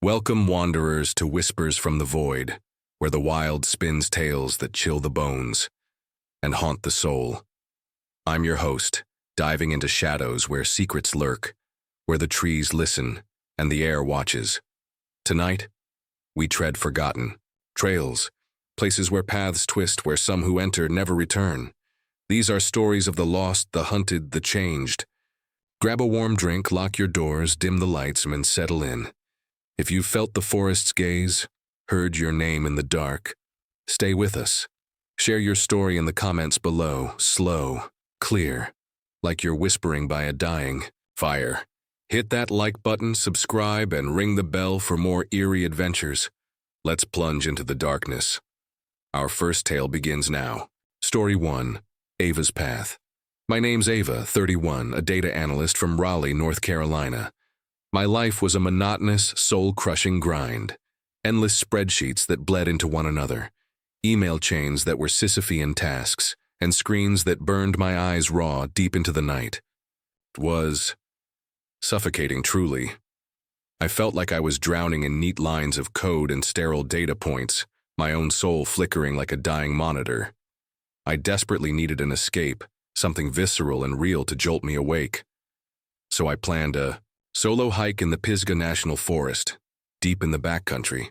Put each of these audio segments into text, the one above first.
Welcome, wanderers, to Whispers from the Void, where the wild spins tales that chill the bones and haunt the soul. I'm your host, diving into shadows where secrets lurk, where the trees listen and the air watches. Tonight, we tread forgotten trails, places where paths twist, where some who enter never return. These are stories of the lost, the hunted, the changed. Grab a warm drink, lock your doors, dim the lights, and settle in. If you've felt the forest's gaze, heard your name in the dark, stay with us. Share your story in the comments below, slow, clear, like you're whispering by a dying fire. Hit that like button, subscribe, and ring the bell for more eerie adventures. Let's plunge into the darkness. Our first tale begins now. Story 1, Ava's Path. My name's Ava, 31, a data analyst from Raleigh, North Carolina. My life was a monotonous, soul-crushing grind. Endless spreadsheets that bled into one another, email chains that were Sisyphean tasks, and screens that burned my eyes raw deep into the night. It was suffocating, truly. I felt like I was drowning in neat lines of code and sterile data points, my own soul flickering like a dying monitor. I desperately needed an escape, something visceral and real to jolt me awake. So I planned a solo hike in the Pisgah National Forest, deep in the backcountry,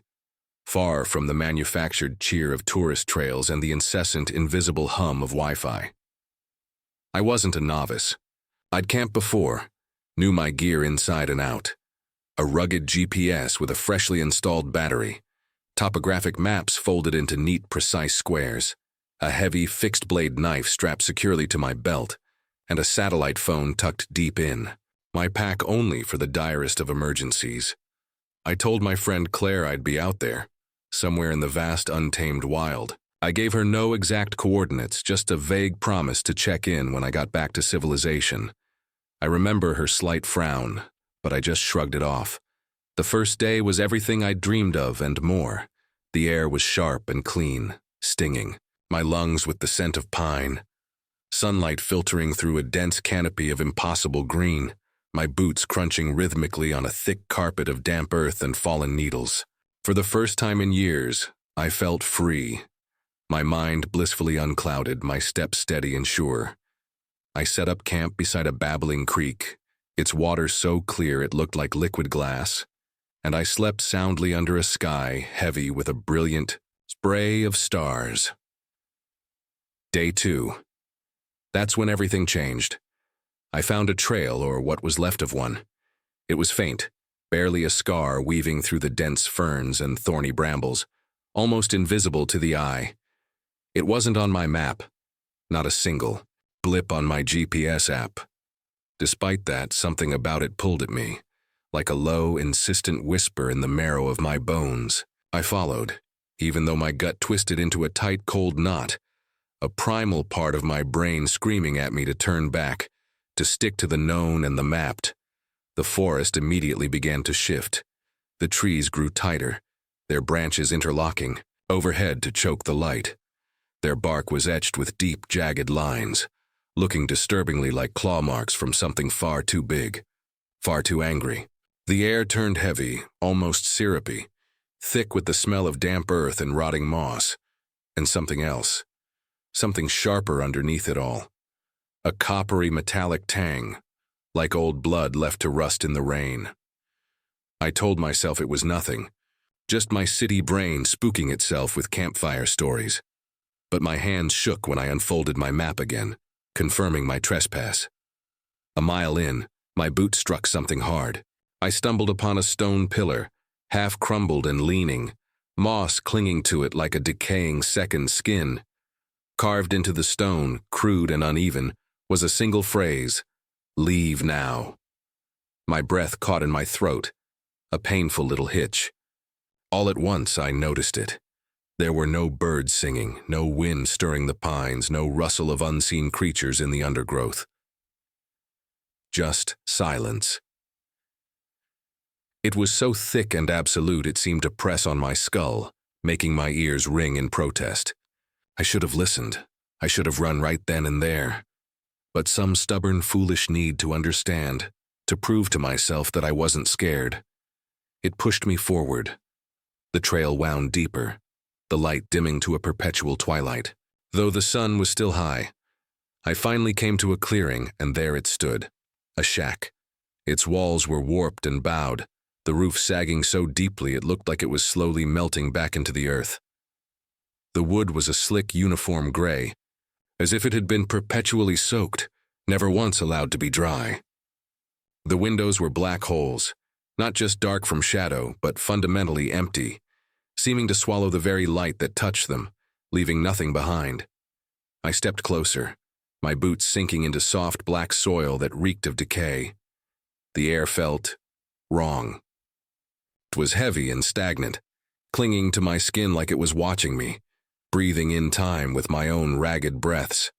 far from the manufactured cheer of tourist trails and the incessant, invisible hum of Wi-Fi. I wasn't a novice. I'd camped before, knew my gear inside and out. A rugged GPS with a freshly installed battery, topographic maps folded into neat, precise squares, a heavy, fixed-blade knife strapped securely to my belt, and a satellite phone tucked deep in. My pack only for the direst of emergencies. I told my friend Claire I'd be out there, somewhere in the vast, untamed wild. I gave her no exact coordinates, just a vague promise to check in when I got back to civilization. I remember her slight frown, but I just shrugged it off. The first day was everything I'd dreamed of and more. The air was sharp and clean, stinging, my lungs with the scent of pine, sunlight filtering through a dense canopy of impossible green, my boots crunching rhythmically on a thick carpet of damp earth and fallen needles. For the first time in years, I felt free, my mind blissfully unclouded, my steps steady and sure. I set up camp beside a babbling creek, its water so clear it looked like liquid glass, and I slept soundly under a sky heavy with a brilliant spray of stars. Day 2. That's when everything changed. I found a trail, or what was left of one. It was faint, barely a scar weaving through the dense ferns and thorny brambles, almost invisible to the eye. It wasn't on my map, not a single blip on my GPS app. Despite that, something about it pulled at me, like a low, insistent whisper in the marrow of my bones. I followed, even though my gut twisted into a tight, cold knot, a primal part of my brain screaming at me to turn back, to stick to the known and the mapped. The forest immediately began to shift. The trees grew tighter, their branches interlocking, overhead to choke the light. Their bark was etched with deep, jagged lines, looking disturbingly like claw marks from something far too big, far too angry. The air turned heavy, almost syrupy, thick with the smell of damp earth and rotting moss, and something else, something sharper underneath it all. A coppery metallic tang, like old blood left to rust in the rain. I told myself it was nothing, just my city brain spooking itself with campfire stories. But my hands shook when I unfolded my map again, confirming my trespass. A mile in, my boot struck something hard. I stumbled upon a stone pillar, half crumbled and leaning, moss clinging to it like a decaying second skin. Carved into the stone, crude and uneven, was a single phrase, "Leave now." My breath caught in my throat, a painful little hitch. All at once I noticed it. There were no birds singing, no wind stirring the pines, no rustle of unseen creatures in the undergrowth. Just silence. It was so thick and absolute it seemed to press on my skull, making my ears ring in protest. I should have listened. I should have run right then and there. But some stubborn, foolish need to understand, to prove to myself that I wasn't scared. It pushed me forward. The trail wound deeper, the light dimming to a perpetual twilight. Though the sun was still high, I finally came to a clearing, and there it stood, a shack. Its walls were warped and bowed, the roof sagging so deeply it looked like it was slowly melting back into the earth. The wood was a slick, uniform gray, as if it had been perpetually soaked, never once allowed to be dry. The windows were black holes, not just dark from shadow, but fundamentally empty, seeming to swallow the very light that touched them, leaving nothing behind. I stepped closer, my boots sinking into soft black soil that reeked of decay. The air felt wrong. It was heavy and stagnant, clinging to my skin like it was watching me, breathing in time with my own ragged breaths.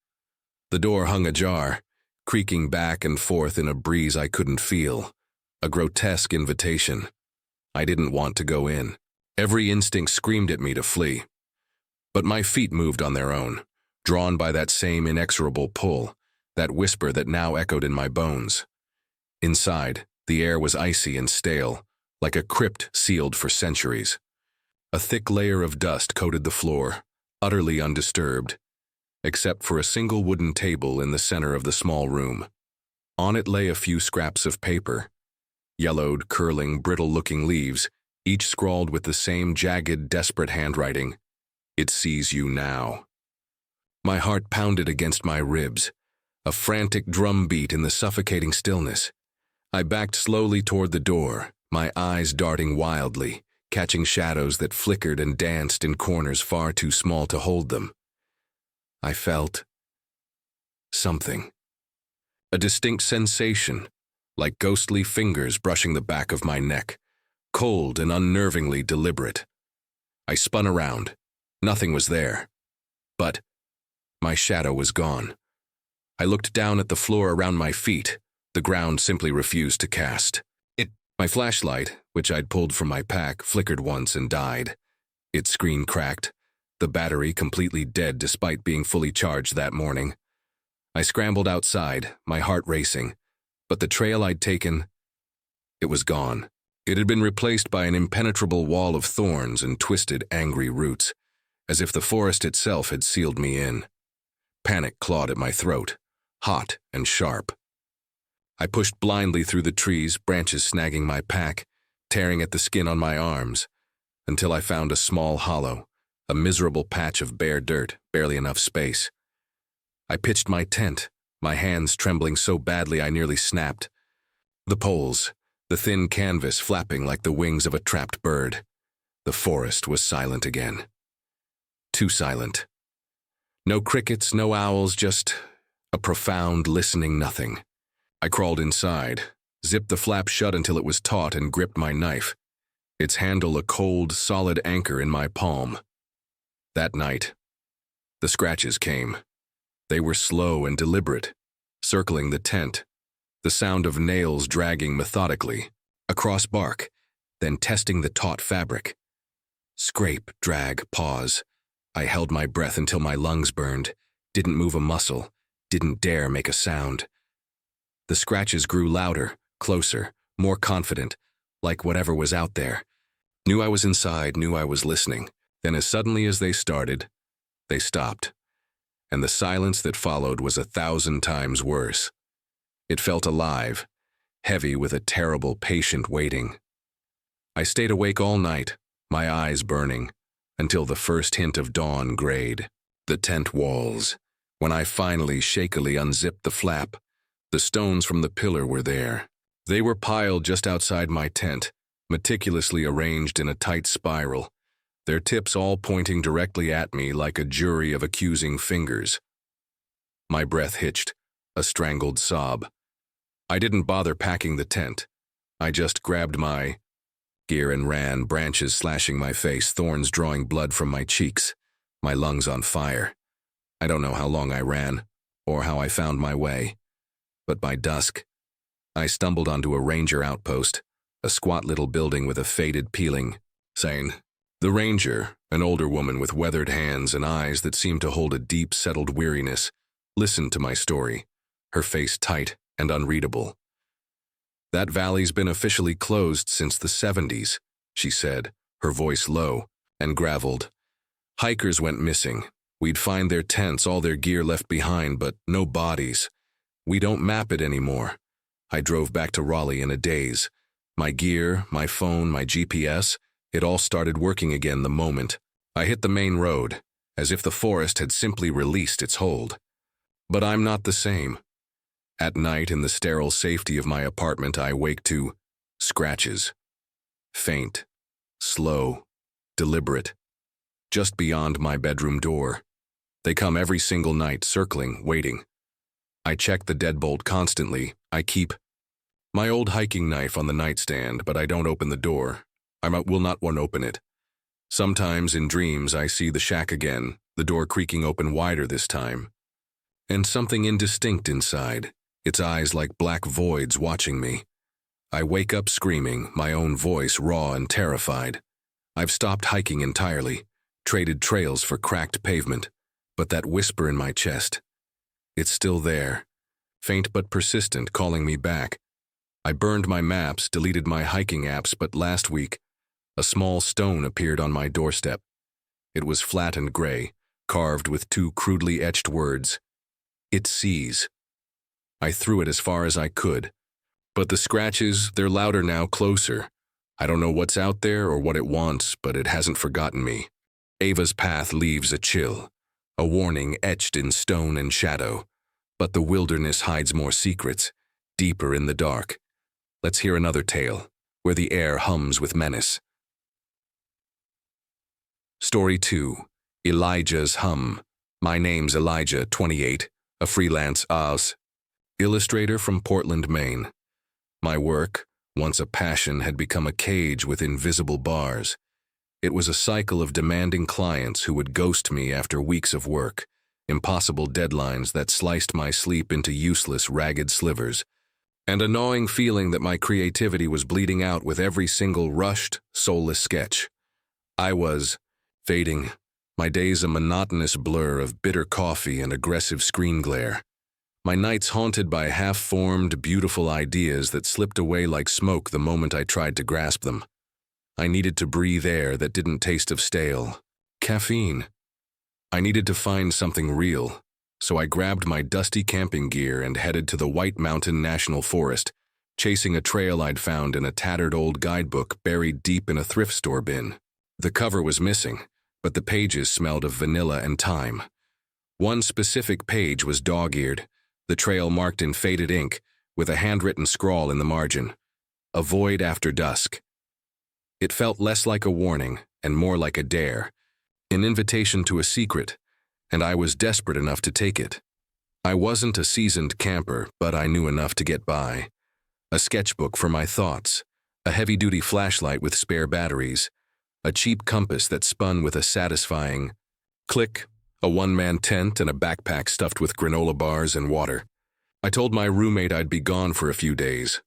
The door hung ajar, creaking back and forth in a breeze I couldn't feel, a grotesque invitation. I didn't want to go in. Every instinct screamed at me to flee. But my feet moved on their own, drawn by that same inexorable pull, that whisper that now echoed in my bones. Inside, the air was icy and stale, like a crypt sealed for centuries. A thick layer of dust coated the floor, utterly undisturbed, except for a single wooden table in the center of the small room. On it lay a few scraps of paper, yellowed, curling, brittle-looking leaves, each scrawled with the same jagged, desperate handwriting. "It sees you now." My heart pounded against my ribs, a frantic drumbeat in the suffocating stillness. I backed slowly toward the door, my eyes darting wildly, catching shadows that flickered and danced in corners far too small to hold them. I felt something. A distinct sensation, like ghostly fingers brushing the back of my neck, cold and unnervingly deliberate. I spun around. Nothing was there. But my shadow was gone. I looked down at the floor around my feet. The ground simply refused to cast. My flashlight, which I'd pulled from my pack, flickered once and died. Its screen cracked, the battery completely dead despite being fully charged that morning. I scrambled outside, my heart racing, but the trail I'd taken, it was gone. It had been replaced by an impenetrable wall of thorns and twisted, angry roots, as if the forest itself had sealed me in. Panic clawed at my throat, hot and sharp. I pushed blindly through the trees, branches snagging my pack, tearing at the skin on my arms, until I found a small hollow, a miserable patch of bare dirt, barely enough space. I pitched my tent, my hands trembling so badly I nearly snapped. The poles, the thin canvas flapping like the wings of a trapped bird. The forest was silent again. Too silent. No crickets, no owls, just a profound, listening nothing. I crawled inside, zipped the flap shut until it was taut, and gripped my knife, its handle a cold, solid anchor in my palm. That night, the scratches came. They were slow and deliberate, circling the tent, the sound of nails dragging methodically, across bark, then testing the taut fabric. Scrape, drag, pause. I held my breath until my lungs burned, didn't move a muscle, didn't dare make a sound. The scratches grew louder, closer, more confident, like whatever was out there. Knew I was inside, knew I was listening. Then as suddenly as they started, they stopped. And the silence that followed was 1,000 times worse. It felt alive, heavy with a terrible, patient waiting. I stayed awake all night, my eyes burning, until the first hint of dawn grayed. The tent walls. When I finally shakily unzipped the flap, the stones from the pillar were there. They were piled just outside my tent, meticulously arranged in a tight spiral, their tips all pointing directly at me like a jury of accusing fingers. My breath hitched, a strangled sob. I didn't bother packing the tent. I just grabbed my gear and ran, branches slashing my face, thorns drawing blood from my cheeks, my lungs on fire. I don't know how long I ran, or how I found my way. But by dusk, I stumbled onto a ranger outpost, a squat little building with a faded peeling sign. The ranger, an older woman with weathered hands and eyes that seemed to hold a deep, settled weariness, listened to my story, her face tight and unreadable. That valley's been officially closed since the 70s, she said, her voice low and graveled. Hikers went missing. We'd find their tents, all their gear left behind, but no bodies. We don't map it anymore. I drove back to Raleigh in a daze. My gear, my phone, my GPS, it all started working again the moment I hit the main road, as if the forest had simply released its hold. But I'm not the same. At night, in the sterile safety of my apartment, I wake to scratches. Faint, slow, deliberate, just beyond my bedroom door. They come every single night, circling, waiting. I check the deadbolt constantly. I keep my old hiking knife on the nightstand, but I don't open the door. I will not want to open it. Sometimes in dreams I see the shack again, the door creaking open wider this time. And something indistinct inside, its eyes like black voids watching me. I wake up screaming, my own voice raw and terrified. I've stopped hiking entirely, traded trails for cracked pavement, but that whisper in my chest, it's still there, faint but persistent, calling me back. I burned my maps, deleted my hiking apps, but last week, a small stone appeared on my doorstep. It was flat and gray, carved with two crudely etched words. It sees. I threw it as far as I could. But the scratches, they're louder now, closer. I don't know what's out there or what it wants, but it hasn't forgotten me. Ava's path leaves a chill, a warning etched in stone and shadow. But the wilderness hides more secrets, deeper in the dark. Let's hear another tale, where the air hums with menace. Story 2. Elijah's Hum. My name's Elijah, 28, a freelance illustrator from Portland, Maine. My work, once a passion, had become a cage with invisible bars. It was a cycle of demanding clients who would ghost me after weeks of work, impossible deadlines that sliced my sleep into useless, ragged slivers, and a gnawing feeling that my creativity was bleeding out with every single rushed, soulless sketch. I was fading, my days a monotonous blur of bitter coffee and aggressive screen glare. My nights haunted by half-formed, beautiful ideas that slipped away like smoke the moment I tried to grasp them. I needed to breathe air that didn't taste of stale caffeine. I needed to find something real, so I grabbed my dusty camping gear and headed to the White Mountain National Forest, chasing a trail I'd found in a tattered old guidebook buried deep in a thrift store bin. The cover was missing, but the pages smelled of vanilla and thyme. One specific page was dog-eared, the trail marked in faded ink, with a handwritten scrawl in the margin. Avoid after dusk. It felt less like a warning and more like a dare, an invitation to a secret, and I was desperate enough to take it. I wasn't a seasoned camper, but I knew enough to get by. A sketchbook for my thoughts, a heavy-duty flashlight with spare batteries, a cheap compass that spun with a satisfying click, a one-man tent and a backpack stuffed with granola bars and water. I told my roommate I'd be gone for a few days,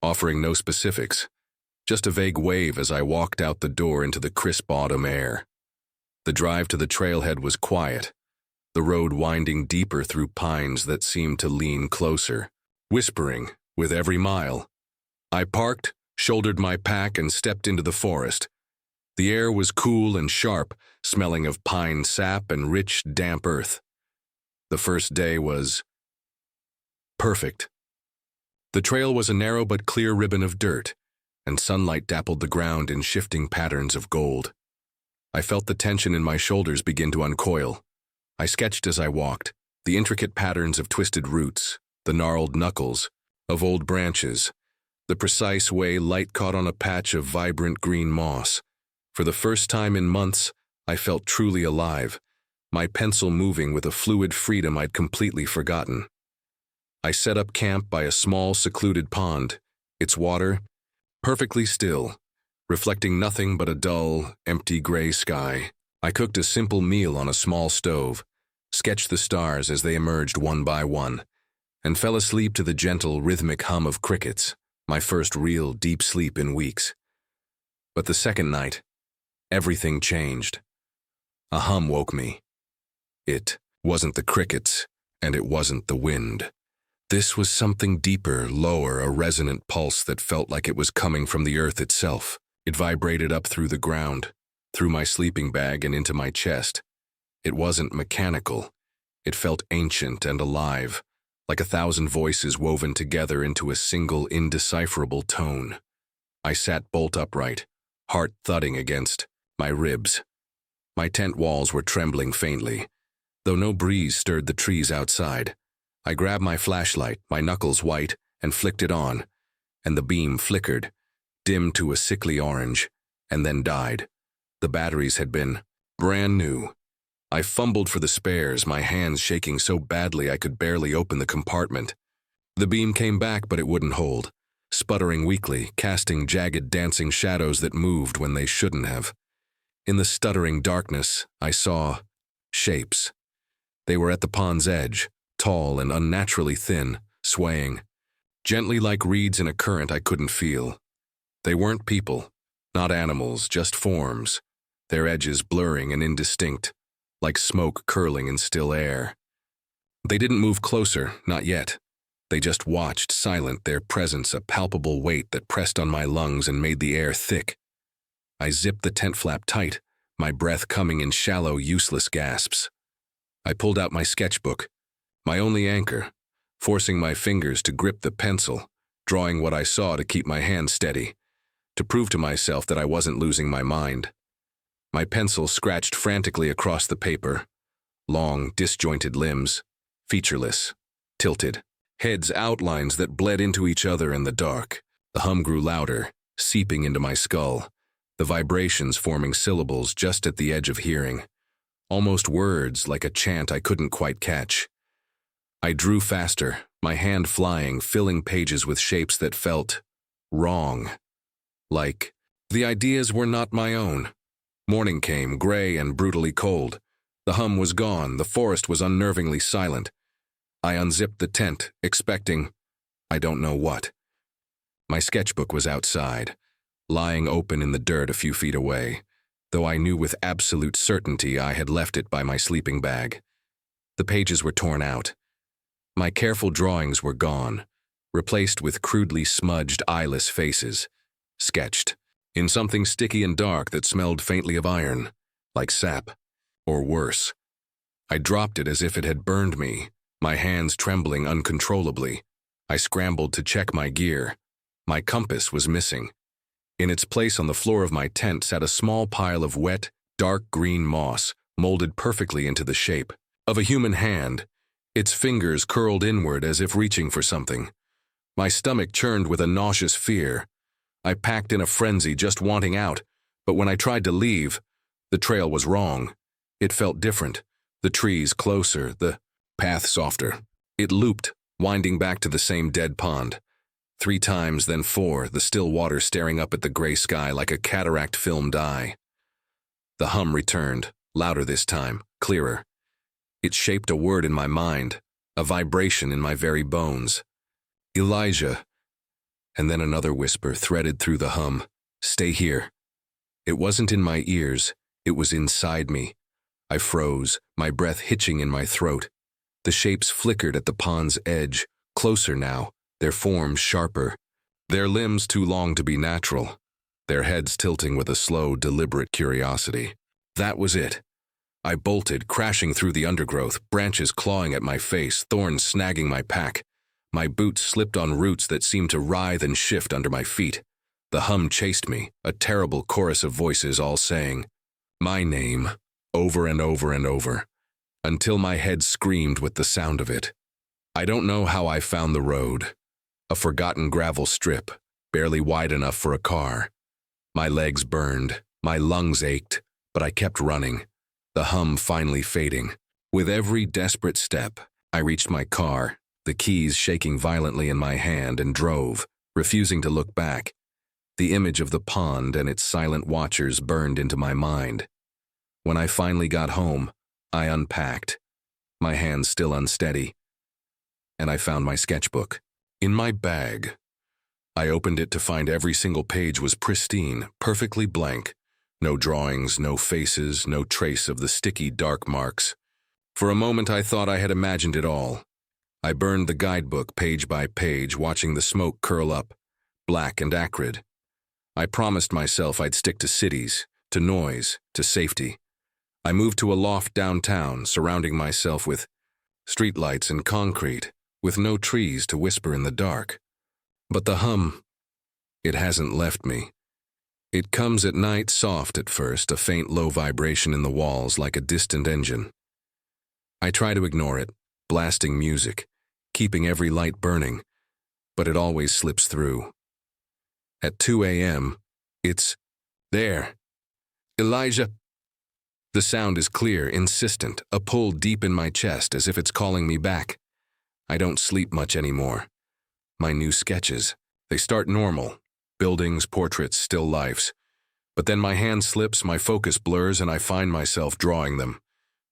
offering no specifics, just a vague wave as I walked out the door into the crisp autumn air. The drive to the trailhead was quiet, the road winding deeper through pines that seemed to lean closer, whispering with every mile. I parked, shouldered my pack, and stepped into the forest. The air was cool and sharp, smelling of pine sap and rich, damp earth. The first day was perfect. The trail was a narrow but clear ribbon of dirt, and sunlight dappled the ground in shifting patterns of gold. I felt the tension in my shoulders begin to uncoil. I sketched as I walked, the intricate patterns of twisted roots, the gnarled knuckles of old branches, the precise way light caught on a patch of vibrant green moss. For the first time in months, I felt truly alive, my pencil moving with a fluid freedom I'd completely forgotten. I set up camp by a small, secluded pond, its water perfectly still, reflecting nothing but a dull, empty gray sky. I cooked a simple meal on a small stove, sketched the stars as they emerged one by one, and fell asleep to the gentle, rhythmic hum of crickets, my first real deep sleep in weeks. But the second night, everything changed. A hum woke me. It wasn't the crickets, and it wasn't the wind. This was something deeper, lower, a resonant pulse that felt like it was coming from the earth itself. It vibrated up through the ground, through my sleeping bag and into my chest. It wasn't mechanical. It felt ancient and alive, like 1,000 voices woven together into a single, indecipherable tone. I sat bolt upright, heart thudding against my ribs. My tent walls were trembling faintly, though no breeze stirred the trees outside. I grabbed my flashlight, my knuckles white, and flicked it on, and the beam flickered, dimmed to a sickly orange, and then died. The batteries had been brand new. I fumbled for the spares, my hands shaking so badly I could barely open the compartment. The beam came back, but it wouldn't hold, sputtering weakly, casting jagged dancing shadows that moved when they shouldn't have. In the stuttering darkness, I saw shapes. They were at the pond's edge, tall and unnaturally thin, swaying, gently like reeds in a current I couldn't feel. They weren't people, not animals, just forms, their edges blurring and indistinct, like smoke curling in still air. They didn't move closer, not yet. They just watched, silent, their presence a palpable weight that pressed on my lungs and made the air thick. I zipped the tent flap tight, my breath coming in shallow, useless gasps. I pulled out my sketchbook, my only anchor, forcing my fingers to grip the pencil, drawing what I saw to keep my hand steady, to prove to myself that I wasn't losing my mind. My pencil scratched frantically across the paper, long, disjointed limbs, featureless, tilted, heads outlines that bled into each other in the dark. The hum grew louder, seeping into my skull, the vibrations forming syllables just at the edge of hearing, almost words like a chant I couldn't quite catch. I drew faster, my hand flying, filling pages with shapes that felt wrong. Like the ideas were not my own. Morning came, gray and brutally cold. The hum was gone, the forest was unnervingly silent. I unzipped the tent, expecting, I don't know what. My sketchbook was outside, lying open in the dirt a few feet away, though I knew with absolute certainty I had left it by my sleeping bag. The pages were torn out. My careful drawings were gone, replaced with crudely smudged, eyeless faces, sketched in something sticky and dark that smelled faintly of iron, like sap, or worse. I dropped it as if it had burned me, my hands trembling uncontrollably. I scrambled to check my gear. My compass was missing. In its place on the floor of my tent sat a small pile of wet, dark green moss, molded perfectly into the shape of a human hand, its fingers curled inward as if reaching for something. My stomach churned with a nauseous fear. I packed in a frenzy, just wanting out, but when I tried to leave, the trail was wrong. It felt different, the trees closer, the path softer. It looped, winding back to the same dead pond. 3 times, then 4, the still water staring up at the gray sky like a cataract filmed eye. The hum returned, louder this time, clearer. It shaped a word in my mind, a vibration in my very bones. Elijah. And then another whisper threaded through the hum. Stay here. It wasn't in my ears, it was inside me. I froze, my breath hitching in my throat. The shapes flickered at the pond's edge, closer now, their forms sharper, their limbs too long to be natural, their heads tilting with a slow, deliberate curiosity. That was it. I bolted, crashing through the undergrowth, branches clawing at my face, thorns snagging my pack. My boots slipped on roots that seemed to writhe and shift under my feet. The hum chased me, a terrible chorus of voices all saying my name, over and over and over, until my head screamed with the sound of it. I don't know how I found the road. A forgotten gravel strip, barely wide enough for a car. My legs burned, my lungs ached, but I kept running, the hum finally fading. With every desperate step, I reached my car, the keys shaking violently in my hand, and drove, refusing to look back. The image of the pond and its silent watchers burned into my mind. When I finally got home, I unpacked, my hands still unsteady, and I found my sketchbook. In my bag. I opened it to find every single page was pristine, perfectly blank. No drawings, no faces, no trace of the sticky, dark marks. For a moment I thought I had imagined it all. I burned the guidebook page by page, watching the smoke curl up, black and acrid. I promised myself I'd stick to cities, to noise, to safety. I moved to a loft downtown, surrounding myself with streetlights and concrete, with no trees to whisper in the dark. But the hum, it hasn't left me. It comes at night, soft at first, a faint low vibration in the walls like a distant engine. I try to ignore it, blasting music, keeping every light burning, but it always slips through. At 2 a.m., it's there. Elijah. The sound is clear, insistent, a pull deep in my chest as if it's calling me back. I don't sleep much anymore. My new sketches, they start normal. Buildings, portraits, still lifes. But then my hand slips, my focus blurs, and I find myself drawing them.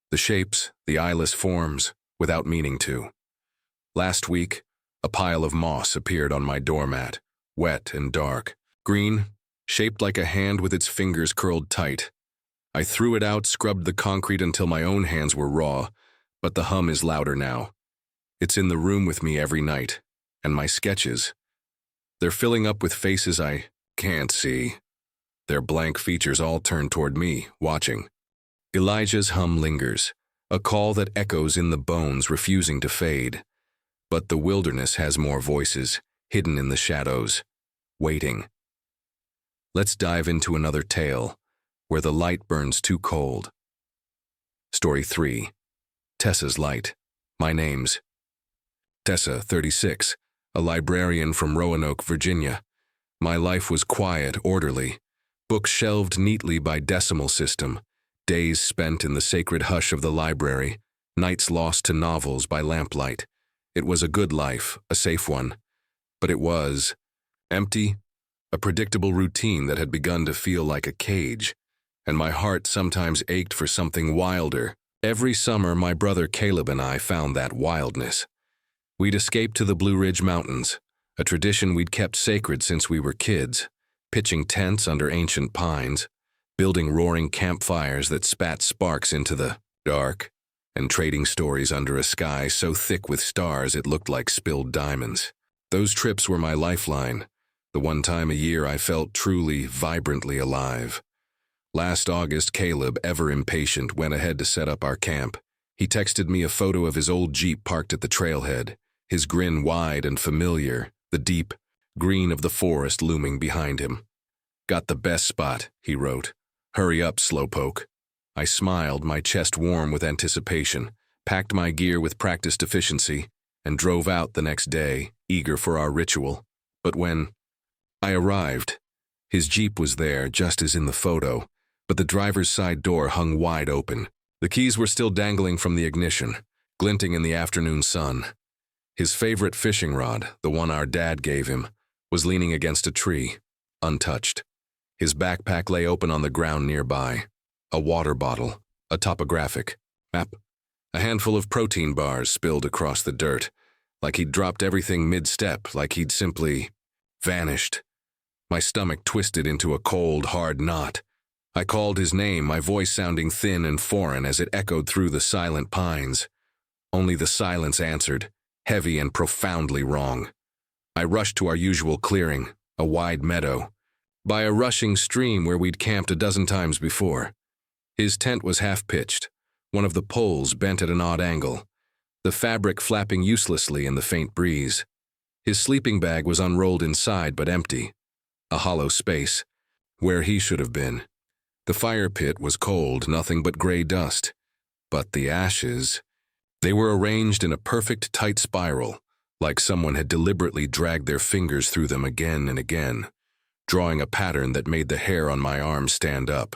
The shapes, the eyeless forms, without meaning to. Last week, a pile of moss appeared on my doormat, wet and dark. Green, shaped like a hand with its fingers curled tight. I threw it out, scrubbed the concrete until my own hands were raw, but the hum is louder now. It's in the room with me every night, and my sketches, they're filling up with faces I can't see. Their blank features all turned toward me, watching. Elijah's hum lingers, a call that echoes in the bones, refusing to fade. But the wilderness has more voices, hidden in the shadows, waiting. Let's dive into another tale, where the light burns too cold. Story 3. Tessa's Light. My name's Tessa, 36. A librarian from Roanoke, Virginia. My life was quiet, orderly, books shelved neatly by decimal system, days spent in the sacred hush of the library, nights lost to novels by lamplight. It was a good life, a safe one, but it was empty, a predictable routine that had begun to feel like a cage, and my heart sometimes ached for something wilder. Every summer, my brother Caleb and I found that wildness. We'd escape to the Blue Ridge Mountains, a tradition we'd kept sacred since we were kids, pitching tents under ancient pines, building roaring campfires that spat sparks into the dark, and trading stories under a sky so thick with stars it looked like spilled diamonds. Those trips were my lifeline, the one time a year I felt truly, vibrantly alive. Last August, Caleb, ever impatient, went ahead to set up our camp. He texted me a photo of his old Jeep parked at the trailhead, his grin wide and familiar, the deep green of the forest looming behind him. "Got the best spot," he wrote. "Hurry up, slowpoke." I smiled, my chest warm with anticipation, packed my gear with practiced efficiency, and drove out the next day, eager for our ritual. But when I arrived, his Jeep was there, just as in the photo, but the driver's side door hung wide open. The keys were still dangling from the ignition, glinting in the afternoon sun. His favorite fishing rod, the one our dad gave him, was leaning against a tree, untouched. His backpack lay open on the ground nearby. A water bottle, a topographic map, a handful of protein bars spilled across the dirt, like he'd dropped everything mid-step, like he'd simply vanished. My stomach twisted into a cold, hard knot. I called his name, my voice sounding thin and foreign as it echoed through the silent pines. Only the silence answered, heavy and profoundly wrong. I rushed to our usual clearing, a wide meadow, by a rushing stream where we'd camped a dozen times before. His tent was half-pitched, one of the poles bent at an odd angle, the fabric flapping uselessly in the faint breeze. His sleeping bag was unrolled inside but empty, a hollow space, where he should have been. The fire pit was cold, nothing but gray dust. But the ashes, they were arranged in a perfect tight spiral, like someone had deliberately dragged their fingers through them again and again, drawing a pattern that made the hair on my arm stand up.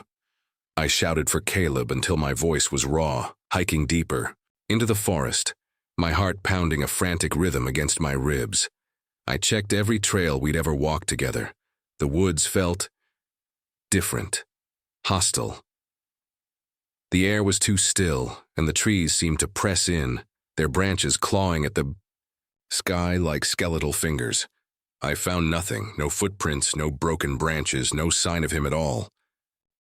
I shouted for Caleb until my voice was raw, hiking deeper, into the forest, my heart pounding a frantic rhythm against my ribs. I checked every trail we'd ever walked together. The woods felt different, hostile. The air was too still, and the trees seemed to press in, their branches clawing at the sky like skeletal fingers. I found nothing, no footprints, no broken branches, no sign of him at all.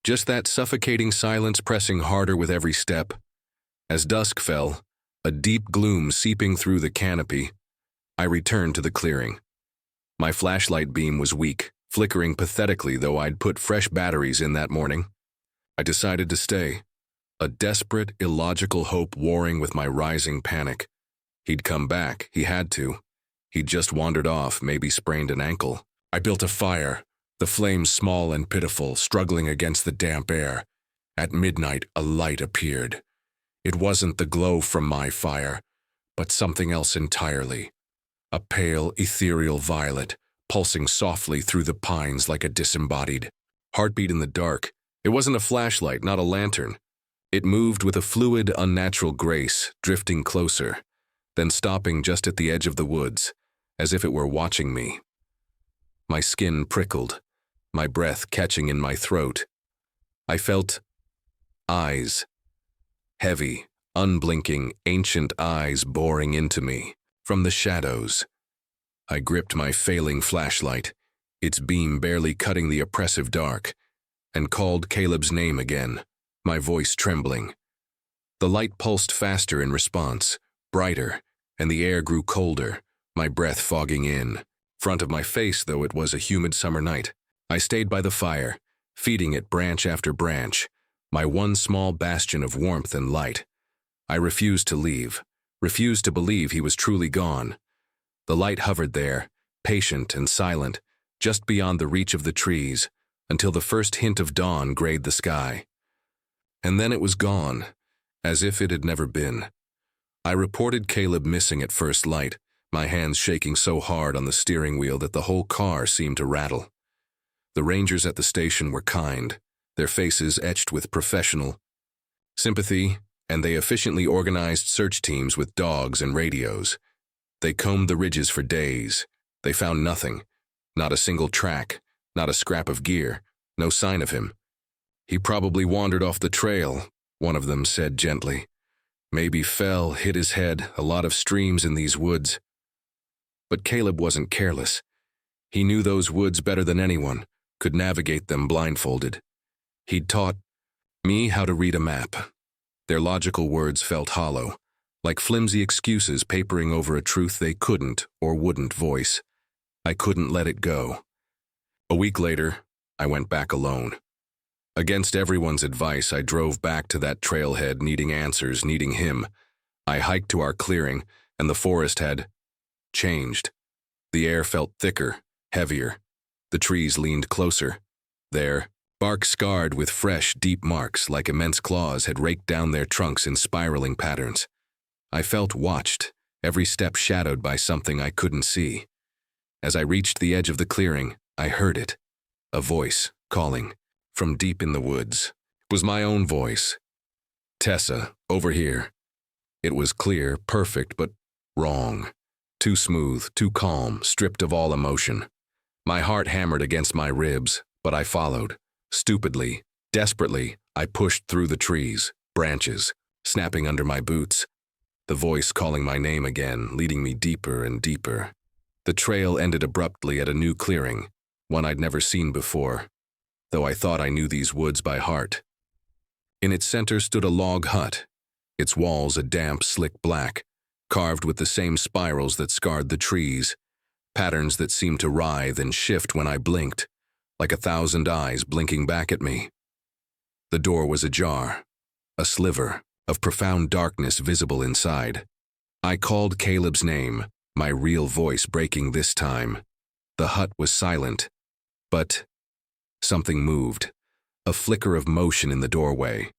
Just that suffocating silence pressing harder with every step. As dusk fell, a deep gloom seeping through the canopy. I returned to the clearing. My flashlight beam was weak, flickering pathetically, though I'd put fresh batteries in that morning. I decided to stay, a desperate, illogical hope warring with my rising panic. He'd come back, he had to. He'd just wandered off, maybe sprained an ankle. I built a fire, the flames small and pitiful, struggling against the damp air. At midnight, a light appeared. It wasn't the glow from my fire, but something else entirely. A pale, ethereal violet, pulsing softly through the pines like a disembodied heartbeat in the dark. It wasn't a flashlight, not a lantern. It moved with a fluid, unnatural grace, drifting closer, then stopping just at the edge of the woods, as if it were watching me. My skin prickled, my breath catching in my throat. I felt eyes, heavy, unblinking, ancient eyes boring into me from the shadows. I gripped my failing flashlight, its beam barely cutting the oppressive dark, and called Caleb's name again, my voice trembling. The light pulsed faster in response, brighter, and the air grew colder, my breath fogging in. Front of my face, though it was a humid summer night. I stayed by the fire, feeding it branch after branch, my one small bastion of warmth and light. I refused to leave, refused to believe he was truly gone. The light hovered there, patient and silent, just beyond the reach of the trees, until the first hint of dawn grayed the sky. And then it was gone, as if it had never been. I reported Caleb missing at first light, my hands shaking so hard on the steering wheel that the whole car seemed to rattle. The rangers at the station were kind, their faces etched with professional sympathy, and they efficiently organized search teams with dogs and radios. They combed the ridges for days. They found nothing, not a single track, not a scrap of gear, no sign of him. "He probably wandered off the trail," one of them said gently. "Maybe fell, hit his head, a lot of streams in these woods." But Caleb wasn't careless. He knew those woods better than anyone, could navigate them blindfolded. He'd taught me how to read a map. Their logical words felt hollow, like flimsy excuses papering over a truth they couldn't or wouldn't voice. I couldn't let it go. A week later, I went back alone. Against everyone's advice, I drove back to that trailhead, needing answers, needing him. I hiked to our clearing, and the forest had changed. The air felt thicker, heavier. The trees leaned closer. Their bark scarred with fresh, deep marks like immense claws had raked down their trunks in spiraling patterns. I felt watched, every step shadowed by something I couldn't see. As I reached the edge of the clearing, I heard it, a voice calling from deep in the woods. It was my own voice. "Tessa, over here." It was clear, perfect, but wrong. Too smooth, too calm, stripped of all emotion. My heart hammered against my ribs, but I followed. Stupidly, desperately, I pushed through the trees, branches, snapping under my boots. The voice calling my name again, leading me deeper and deeper. The trail ended abruptly at a new clearing, one I'd never seen before, though I thought I knew these woods by heart. In its center stood a log hut, its walls a damp, slick black, carved with the same spirals that scarred the trees, patterns that seemed to writhe and shift when I blinked, like 1,000 eyes blinking back at me. The door was ajar, a sliver of profound darkness visible inside. I called Caleb's name, my real voice breaking this time. The hut was silent, but something moved, a flicker of motion in the doorway.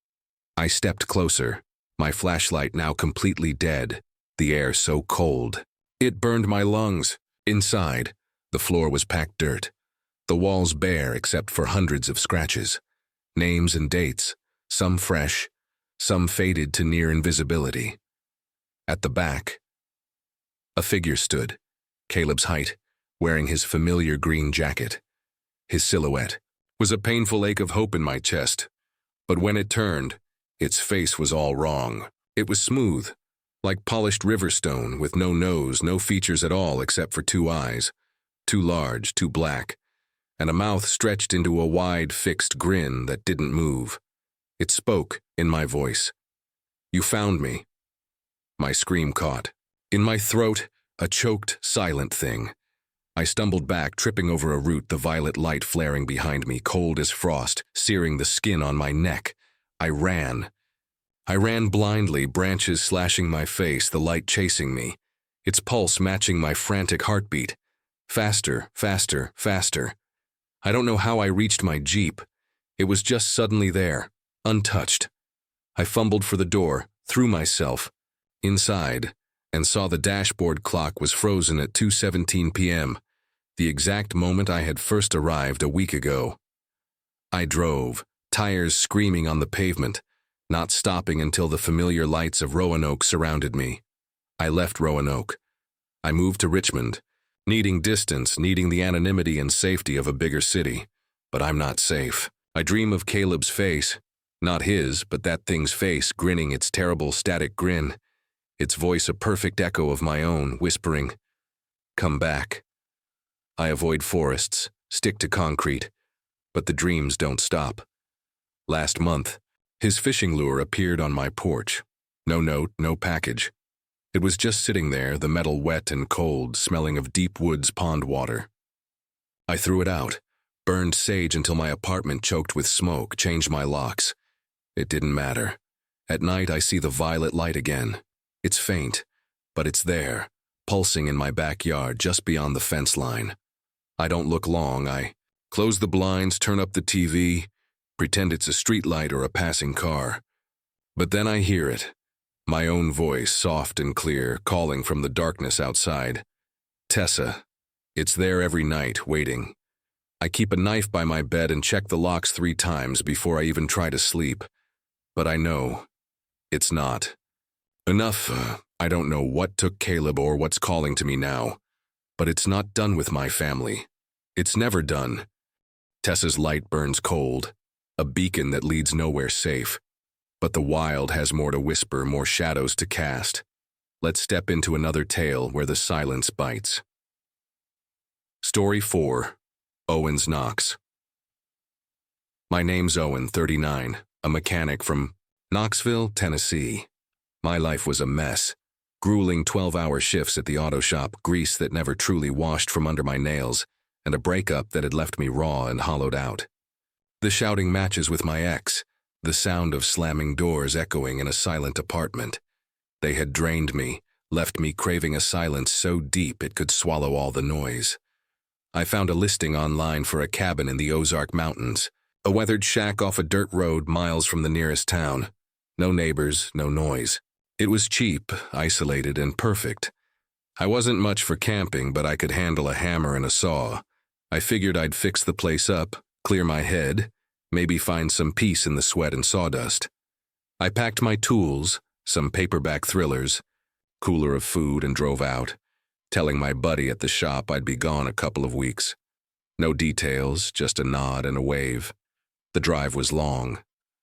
I stepped closer, my flashlight now completely dead, the air so cold. It burned my lungs. Inside, the floor was packed dirt, the walls bare except for hundreds of scratches, names and dates, some fresh, some faded to near invisibility. At the back, a figure stood, Caleb's height, wearing his familiar green jacket. His silhouette was a painful ache of hope in my chest, but when it turned, its face was all wrong. It was smooth, like polished river stone, with no nose, no features at all except for 2 eyes, too large, too black, and a mouth stretched into a wide, fixed grin that didn't move. It spoke in my voice. "You found me." My scream caught. In my throat, a choked, silent thing. I stumbled back, tripping over a root, the violet light flaring behind me, cold as frost, searing the skin on my neck. I ran. I ran blindly, branches slashing my face, the light chasing me, its pulse matching my frantic heartbeat. Faster, faster, faster. I don't know how I reached my Jeep. It was just suddenly there, untouched. I fumbled for the door, threw myself inside, and saw the dashboard clock was frozen at 2:17 p.m., the exact moment I had first arrived a week ago. I drove, tires screaming on the pavement, not stopping until the familiar lights of Roanoke surrounded me. I left Roanoke. I moved to Richmond, needing distance, needing the anonymity and safety of a bigger city. But I'm not safe. I dream of Caleb's face, not his, but that thing's face, grinning its terrible static grin, its voice a perfect echo of my own, whispering, "Come back." I avoid forests, stick to concrete, but the dreams don't stop. Last month, his fishing lure appeared on my porch. No note, no package. It was just sitting there, the metal wet and cold, smelling of deep woods pond water. I threw it out, burned sage until my apartment choked with smoke, changed my locks. It didn't matter. At night, I see the violet light again. It's faint, but it's there, pulsing in my backyard just beyond the fence line. I don't look long. I close the blinds, turn up the TV, pretend it's a streetlight or a passing car. But then I hear it, my own voice, soft and clear, calling from the darkness outside. Tessa. It's there every night, waiting. I keep a knife by my bed and check the locks 3 times before I even try to sleep. But I know it's not enough. I don't know what took Caleb or what's calling to me now, but it's not done with my family. It's never done. Tessa's light burns cold, a beacon that leads nowhere safe. But the wild has more to whisper, more shadows to cast. Let's step into another tale where the silence bites. Story 4. Owen's Knocks. My name's Owen, 39, a mechanic from Knoxville, Tennessee. My life was a mess. Grueling 12-hour shifts at the auto shop, grease that never truly washed from under my nails, and a breakup that had left me raw and hollowed out. The shouting matches with my ex, the sound of slamming doors echoing in a silent apartment. They had drained me, left me craving a silence so deep it could swallow all the noise. I found a listing online for a cabin in the Ozark Mountains, a weathered shack off a dirt road miles from the nearest town. No neighbors, no noise. It was cheap, isolated, and perfect. I wasn't much for camping, but I could handle a hammer and a saw. I figured I'd fix the place up, clear my head, maybe find some peace in the sweat and sawdust. I packed my tools, some paperback thrillers, cooler of food, and drove out, telling my buddy at the shop I'd be gone a couple of weeks. No details, just a nod and a wave. The drive was long,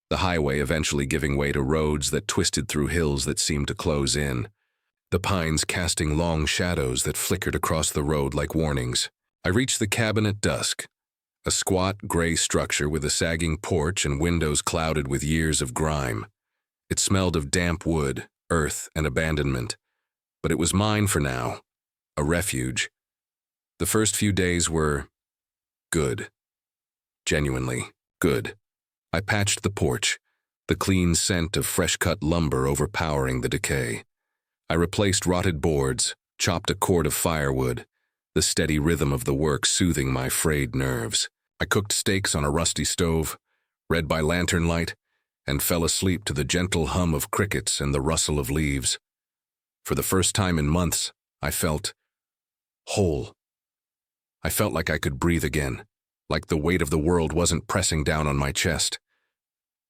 the highway eventually giving way to roads that twisted through hills that seemed to close in, the pines casting long shadows that flickered across the road like warnings. I reached the cabin at dusk, a squat, gray structure with a sagging porch and windows clouded with years of grime. It smelled of damp wood, earth, and abandonment, but it was mine for now, a refuge. The first few days were good. Genuinely good. I patched the porch, the clean scent of fresh-cut lumber overpowering the decay. I replaced rotted boards, chopped a cord of firewood, the steady rhythm of the work soothing my frayed nerves. I cooked steaks on a rusty stove, read by lantern light, and fell asleep to the gentle hum of crickets and the rustle of leaves. For the first time in months, I felt whole. I felt like I could breathe again, like the weight of the world wasn't pressing down on my chest.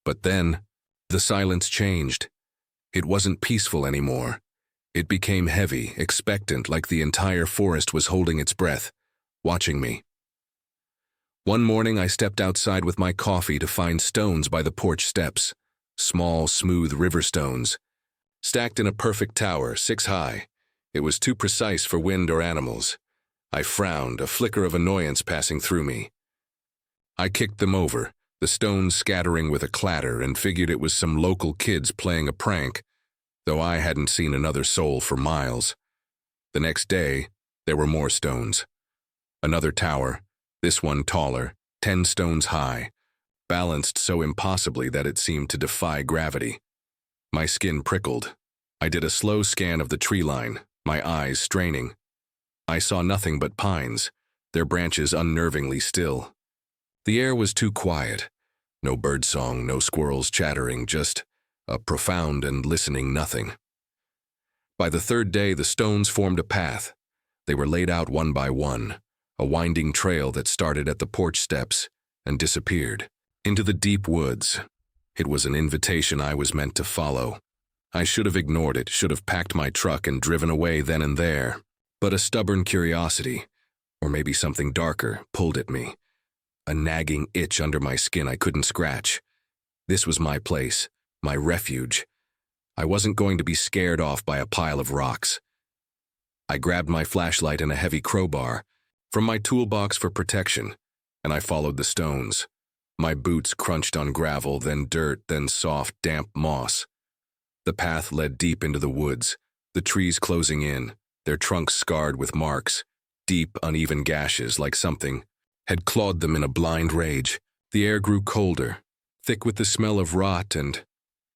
But then, the silence changed. It wasn't peaceful anymore. It became heavy, expectant, like the entire forest was holding its breath, watching me. One morning I stepped outside with my coffee to find stones by the porch steps, small, smooth river stones, stacked in a perfect tower, 6 high. It was too precise for wind or animals. I frowned, a flicker of annoyance passing through me. I kicked them over, the stones scattering with a clatter, and figured it was some local kids playing a prank. though I hadn't seen another soul for miles. The next day, there were more stones. Another tower, this one taller, 10 stones high, balanced so impossibly that it seemed to defy gravity. My skin prickled. I did a slow scan of the tree line, my eyes straining. I saw nothing but pines, their branches unnervingly still. The air was too quiet. No birdsong, no squirrels chattering, just a profound and listening nothing. By the third day, the stones formed a path. They were laid out one by one, a winding trail that started at the porch steps and disappeared into the deep woods. It was an invitation I was meant to follow. I should have ignored it, should have packed my truck and driven away then and there. But a stubborn curiosity, or maybe something darker, pulled at me. A nagging itch under my skin I couldn't scratch. This was my place, my refuge. I wasn't going to be scared off by a pile of rocks. I grabbed my flashlight and a heavy crowbar from my toolbox for protection, and I followed the stones. My boots crunched on gravel, then dirt, then soft, damp moss. The path led deep into the woods, the trees closing in, their trunks scarred with marks, deep, uneven gashes like something had clawed them in a blind rage. The air grew colder, thick with the smell of rot and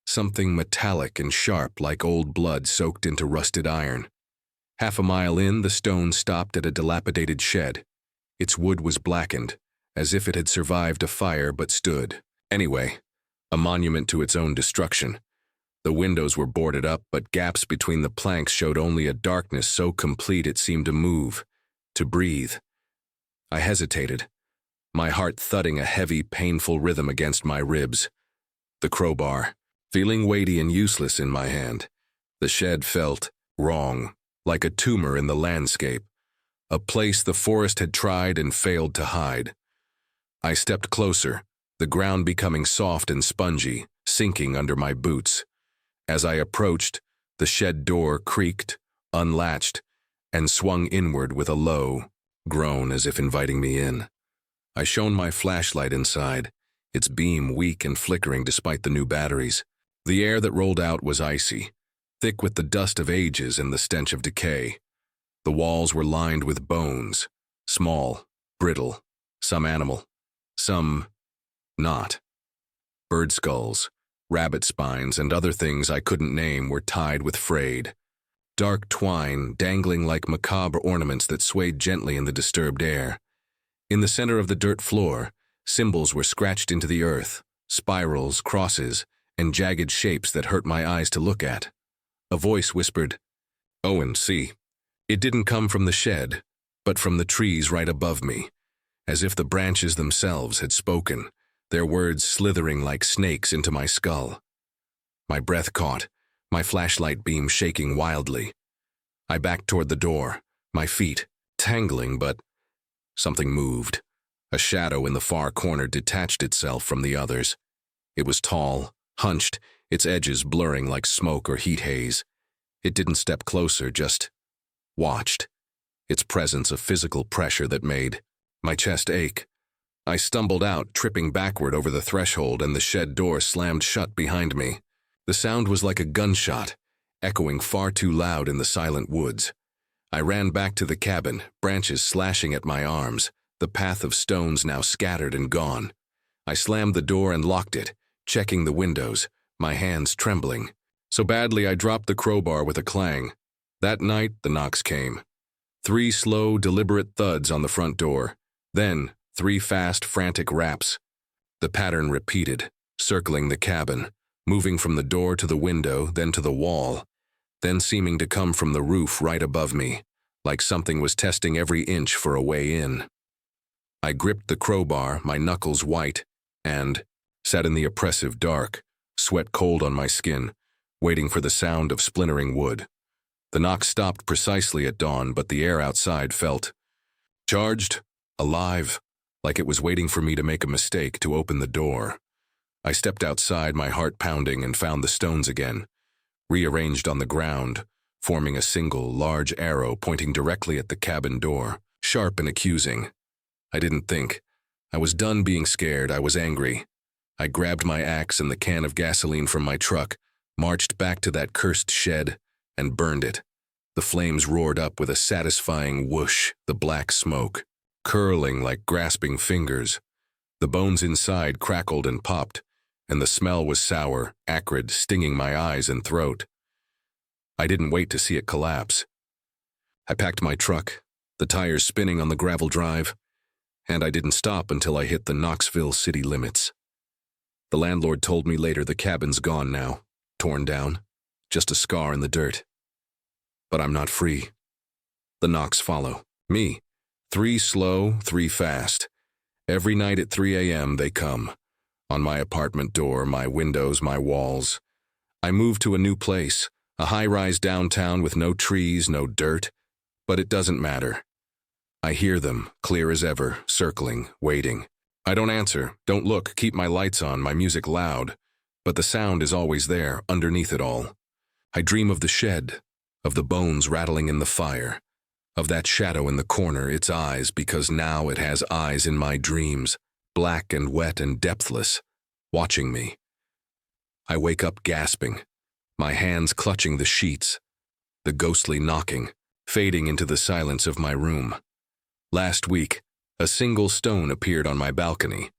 something metallic and sharp like old blood soaked into rusted iron. Half a mile in, the stone stopped at a dilapidated shed. Its wood was blackened, as if it had survived a fire but stood. Anyway, a monument to its own destruction. The windows were boarded up, but gaps between the planks showed only a darkness so complete it seemed to move, to breathe. I hesitated, my heart thudding a heavy, painful rhythm against my ribs. The crowbar, feeling weighty and useless in my hand. The shed felt wrong, like a tumor in the landscape, a place the forest had tried and failed to hide. I stepped closer, the ground becoming soft and spongy, sinking under my boots. As I approached, the shed door creaked, unlatched, and swung inward with a low groan as if inviting me in. I shone my flashlight inside, its beam weak and flickering despite the new batteries. The air that rolled out was icy, thick with the dust of ages and the stench of decay. The walls were lined with bones, small, brittle, some animal, some not. Bird skulls, rabbit spines, and other things I couldn't name were tied with frayed, dark twine dangling like macabre ornaments that swayed gently in the disturbed air. In the center of the dirt floor, symbols were scratched into the earth, spirals, crosses, and jagged shapes that hurt my eyes to look at. A voice whispered, "Owen, see." It didn't come from the shed, but from the trees right above me, as if the branches themselves had spoken, their words slithering like snakes into my skull. My breath caught, my flashlight beam shaking wildly. I backed toward the door, my feet tangling, but something moved. A shadow in the far corner detached itself from the others. It was tall, hunched, its edges blurring like smoke or heat haze. It didn't step closer, just watched, its presence a physical pressure that made my chest ache. I stumbled out, tripping backward over the threshold, and the shed door slammed shut behind me. The sound was like a gunshot, echoing far too loud in the silent woods. I ran back to the cabin, branches slashing at my arms, the path of stones now scattered and gone. I slammed the door and locked it, checking the windows, my hands trembling. So badly I dropped the crowbar with a clang. That night, the knocks came. 3 slow, deliberate thuds on the front door. Then, 3 fast, frantic raps. The pattern repeated, circling the cabin, moving from the door to the window, then to the wall, then seeming to come from the roof right above me, like something was testing every inch for a way in. I gripped the crowbar, my knuckles white, and sat in the oppressive dark, sweat cold on my skin, waiting for the sound of splintering wood. The knock stopped precisely at dawn, but the air outside felt charged, alive, like it was waiting for me to make a mistake to open the door. I stepped outside, my heart pounding, and found the stones again, rearranged on the ground, forming a single, large arrow pointing directly at the cabin door, sharp and accusing. I didn't think. I was done being scared. I was angry. I grabbed my axe and the can of gasoline from my truck, marched back to that cursed shed, and burned it. The flames roared up with a satisfying whoosh, the black smoke, curling like grasping fingers. The bones inside crackled and popped, and the smell was sour, acrid, stinging my eyes and throat. I didn't wait to see it collapse. I packed my truck, the tires spinning on the gravel drive, and I didn't stop until I hit the Knoxville city limits. The landlord told me later the cabin's gone now, torn down, just a scar in the dirt. But I'm not free. The knocks follow. Me. 3 slow, 3 fast. Every night at 3 a.m. they come. On my apartment door, my windows, my walls. I moved to a new place, a high-rise downtown with no trees, no dirt. But it doesn't matter. I hear them, clear as ever, circling, waiting. I don't answer, don't look, keep my lights on, my music loud. But the sound is always there, underneath it all. I dream of the shed, of the bones rattling in the fire, of that shadow in the corner, its eyes, because now it has eyes in my dreams, black and wet and depthless, watching me. I wake up gasping, my hands clutching the sheets, the ghostly knocking, fading into the silence of my room. Last week, a single stone appeared on my balcony,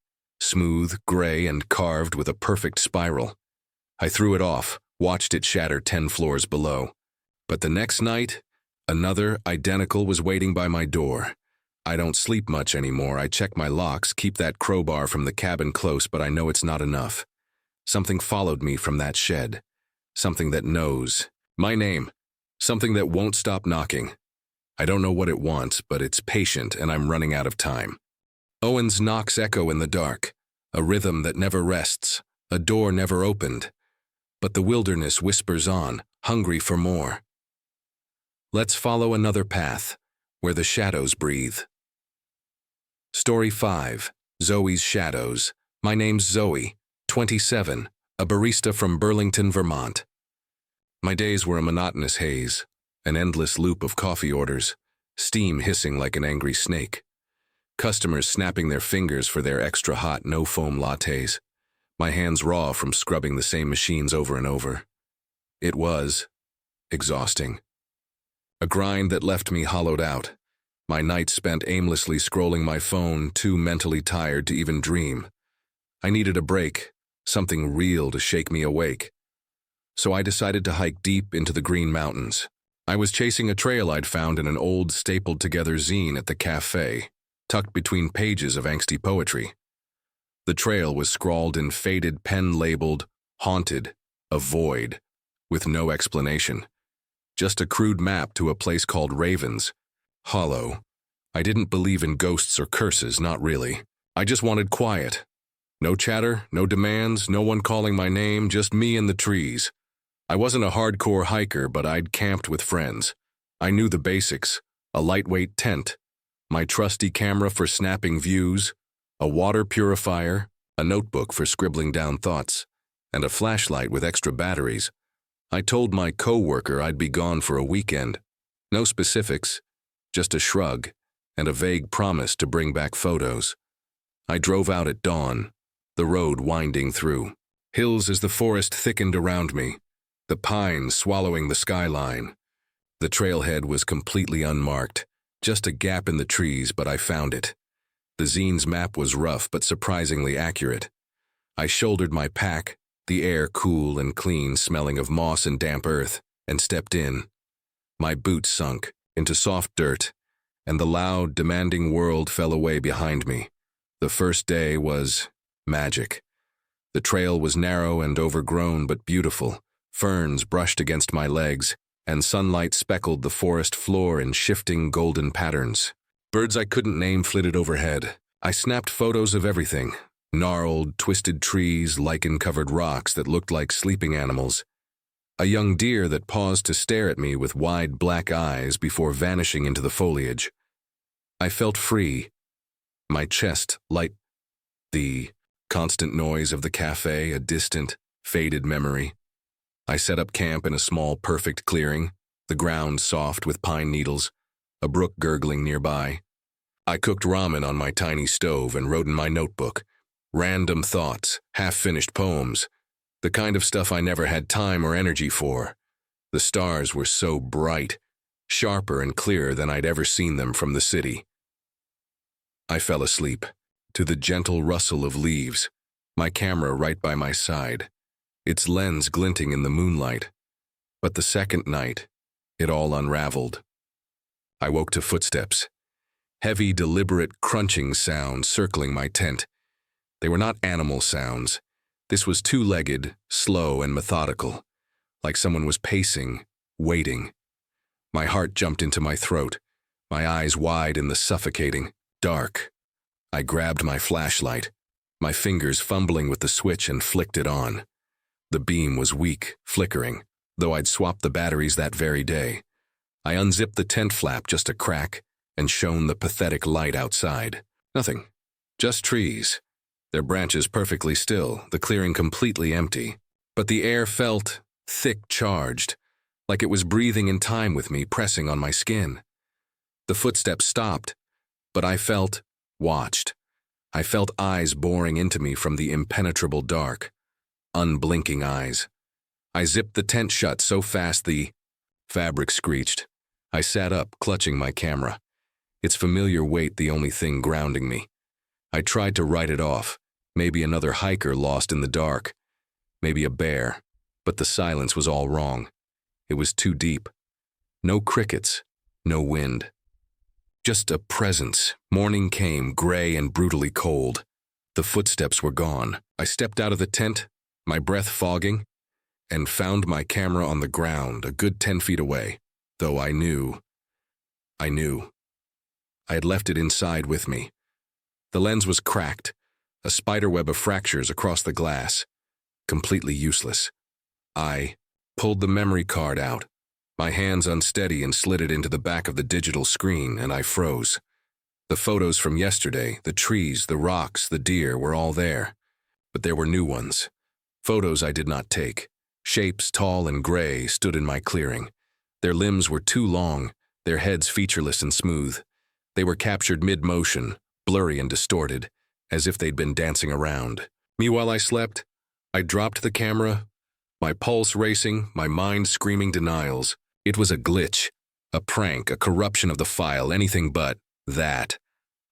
smooth, gray, and carved with a perfect spiral. I threw it off, watched it shatter 10 floors below. But the next night, another identical was waiting by my door. I don't sleep much anymore. I check my locks, keep that crowbar from the cabin close, but I know it's not enough. Something followed me from that shed. Something that knows my name. Something that won't stop knocking. I don't know what it wants, but it's patient and I'm running out of time. Owen's knocks echo in the dark, a rhythm that never rests, a door never opened. But the wilderness whispers on, hungry for more. Let's follow another path, where the shadows breathe. Story 5, Zoe's Shadows. My name's Zoe, 27, a barista from Burlington, Vermont. My days were a monotonous haze, an endless loop of coffee orders, steam hissing like an angry snake, customers snapping their fingers for their extra hot, no-foam lattes, my hands raw from scrubbing the same machines over and over. It was exhausting. A grind that left me hollowed out, my nights spent aimlessly scrolling my phone, too mentally tired to even dream. I needed a break, something real to shake me awake. So I decided to hike deep into the Green Mountains. I was chasing a trail I'd found in an old stapled-together zine at the cafe, tucked between pages of angsty poetry. The trail was scrawled in faded pen labeled, "Haunted," a void, with no explanation. Just a crude map to a place called Ravens. Hollow. I didn't believe in ghosts or curses, not really. I just wanted quiet. No chatter, no demands, no one calling my name, just me and the trees. I wasn't a hardcore hiker, but I'd camped with friends. I knew the basics: a lightweight tent, my trusty camera for snapping views, a water purifier, a notebook for scribbling down thoughts, and a flashlight with extra batteries. I told my co-worker I'd be gone for a weekend. No specifics, just a shrug and a vague promise to bring back photos. I drove out at dawn, the road winding through hills as the forest thickened around me, the pines swallowing the skyline. The trailhead was completely unmarked, just a gap in the trees, but I found it. The zine's map was rough but surprisingly accurate. I shouldered my pack, the air cool and clean, smelling of moss and damp earth, and stepped in. My boots sunk into soft dirt, and the loud, demanding world fell away behind me. The first day was magic. The trail was narrow and overgrown but beautiful. Ferns brushed against my legs, and sunlight speckled the forest floor in shifting golden patterns. Birds I couldn't name flitted overhead. I snapped photos of everything: gnarled, twisted trees, lichen-covered rocks that looked like sleeping animals, a young deer that paused to stare at me with wide black eyes before vanishing into the foliage. I felt free, my chest light. The constant noise of the cafe, a distant, faded memory. I set up camp in a small, perfect clearing, the ground soft with pine needles, a brook gurgling nearby. I cooked ramen on my tiny stove and wrote in my notebook, random thoughts, half-finished poems, The kind of stuff I never had time or energy for. The stars were so bright, sharper and clearer than I'd ever seen them from the city. I fell asleep, to the gentle rustle of leaves, my camera right by my side, its lens glinting in the moonlight. But the second night, it all unraveled. I woke to footsteps, heavy, deliberate crunching sounds circling my tent. They were not animal sounds. This was two-legged, slow and methodical, like someone was pacing, waiting. My heart jumped into my throat, my eyes wide in the suffocating dark. I grabbed my flashlight, my fingers fumbling with the switch, and flicked it on. The beam was weak, flickering, though I'd swapped the batteries that very day. I unzipped the tent flap just a crack and shone the pathetic light outside. Nothing, just trees, their branches perfectly still, the clearing completely empty. But the air felt thick charged, like it was breathing in time with me, pressing on my skin. The footsteps stopped, but I felt watched. I felt eyes boring into me from the impenetrable dark, unblinking eyes. I zipped the tent shut so fast the fabric screeched. I sat up, clutching my camera, its familiar weight the only thing grounding me. I tried to write it off, maybe another hiker lost in the dark, maybe a bear, but the silence was all wrong. It was too deep. No crickets, no wind. Just a presence. Morning came, gray and brutally cold. The footsteps were gone. I stepped out of the tent, my breath fogging, and found my camera on the ground a good 10 feet away, though I knew. I had left it inside with me. The lens was cracked, a spiderweb of fractures across the glass, completely useless. I pulled the memory card out, my hands unsteady, and slid it into the back of the digital screen, and I froze. The photos from yesterday, the trees, the rocks, the deer, were all there. But there were new ones. Photos I did not take. Shapes tall and gray stood in my clearing. Their limbs were too long, their heads featureless and smooth. They were captured mid-motion, blurry and distorted, as if they'd been dancing around. Meanwhile I slept. I dropped the camera, my pulse racing, my mind screaming denials. It was a glitch, a prank, a corruption of the file, anything but that.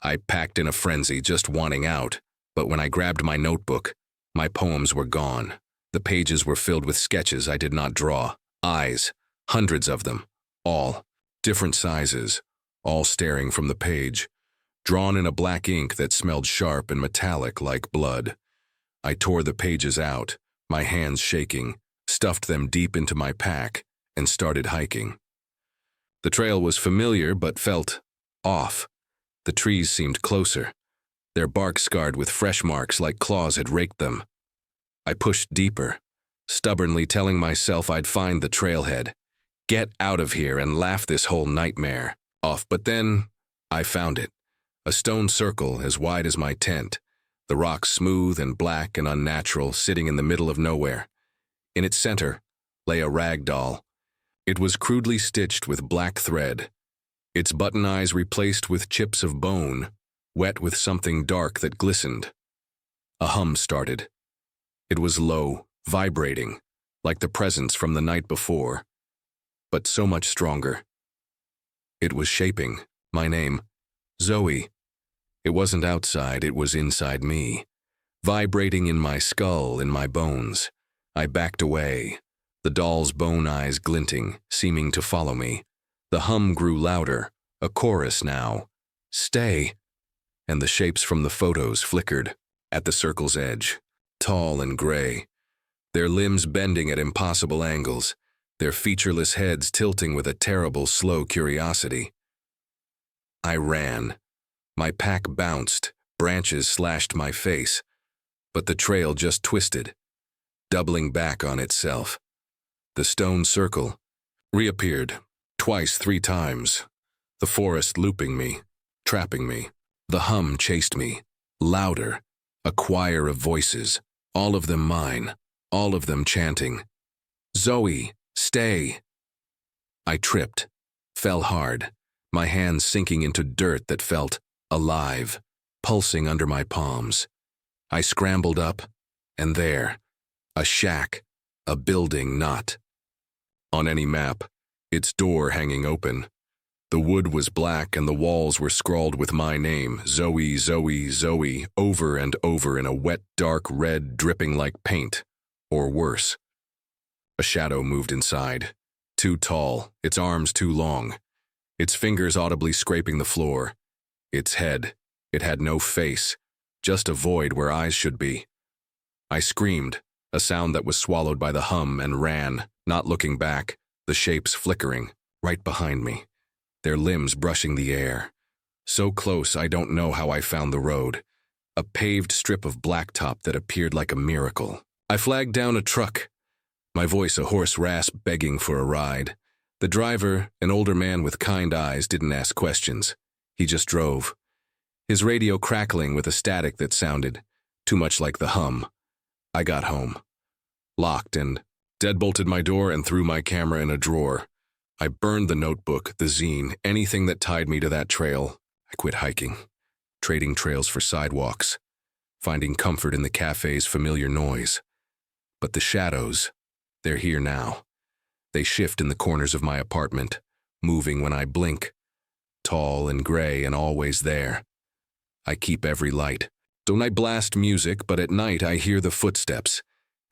I packed in a frenzy, just wanting out, but when I grabbed my notebook, my poems were gone. The pages were filled with sketches I did not draw, eyes, hundreds of them, all different sizes, all staring from the page, drawn in a black ink that smelled sharp and metallic like blood. I tore the pages out, my hands shaking, stuffed them deep into my pack, and started hiking. The trail was familiar but felt off. The trees seemed closer, their bark scarred with fresh marks like claws had raked them. I pushed deeper, stubbornly telling myself I'd find the trailhead, get out of here and laugh this whole nightmare off. But then I found it, a stone circle as wide as my tent, the rocks smooth and black and unnatural, sitting in the middle of nowhere. In its center lay a rag doll. It was crudely stitched with black thread, its button eyes replaced with chips of bone, wet with something dark that glistened. A hum started. It was low, vibrating, like the presence from the night before, but so much stronger. It was shaping my name, Zoe. It wasn't outside, it was inside me, vibrating in my skull, in my bones. I backed away, the doll's bone eyes glinting, seeming to follow me. The hum grew louder, a chorus now. Stay! And the shapes from the photos flickered at the circle's edge, tall and gray, their limbs bending at impossible angles, their featureless heads tilting with a terrible, slow curiosity. I ran. My pack bounced, branches slashed my face, but the trail just twisted, doubling back on itself. The stone circle reappeared, twice, 3 times, the forest looping me, trapping me. The hum chased me, louder, a choir of voices, all of them mine, all of them chanting, Zoe, stay! I tripped, fell hard, my hands sinking into dirt that felt alive, pulsing under my palms. I scrambled up, and there, A shack, a building not on any map, its door hanging open. The wood was black and the walls were scrawled with my name, Zoe, Zoe, Zoe, over and over in a wet, dark red dripping like paint, or worse. A shadow moved inside, too tall, its arms too long, its fingers audibly scraping the floor. Its head, it had no face, just a void where eyes should be. I screamed, a sound that was swallowed by the hum, and ran, not looking back, the shapes flickering, right behind me, their limbs brushing the air. So close I don't know how I found the road, a paved strip of blacktop that appeared like a miracle. I flagged down a truck, my voice a hoarse rasp begging for a ride. The driver, an older man with kind eyes, didn't ask questions. He just drove, his radio crackling with a static that sounded too much like the hum. I got home, locked and deadbolted my door and threw my camera in a drawer. I burned the notebook, the zine, anything that tied me to that trail. I quit hiking, trading trails for sidewalks, finding comfort in the cafe's familiar noise. But the shadows, they're here now. They shift in the corners of my apartment, moving when I blink, tall and gray and always there. I keep every light. Don't I blast music, but at night I hear the footsteps,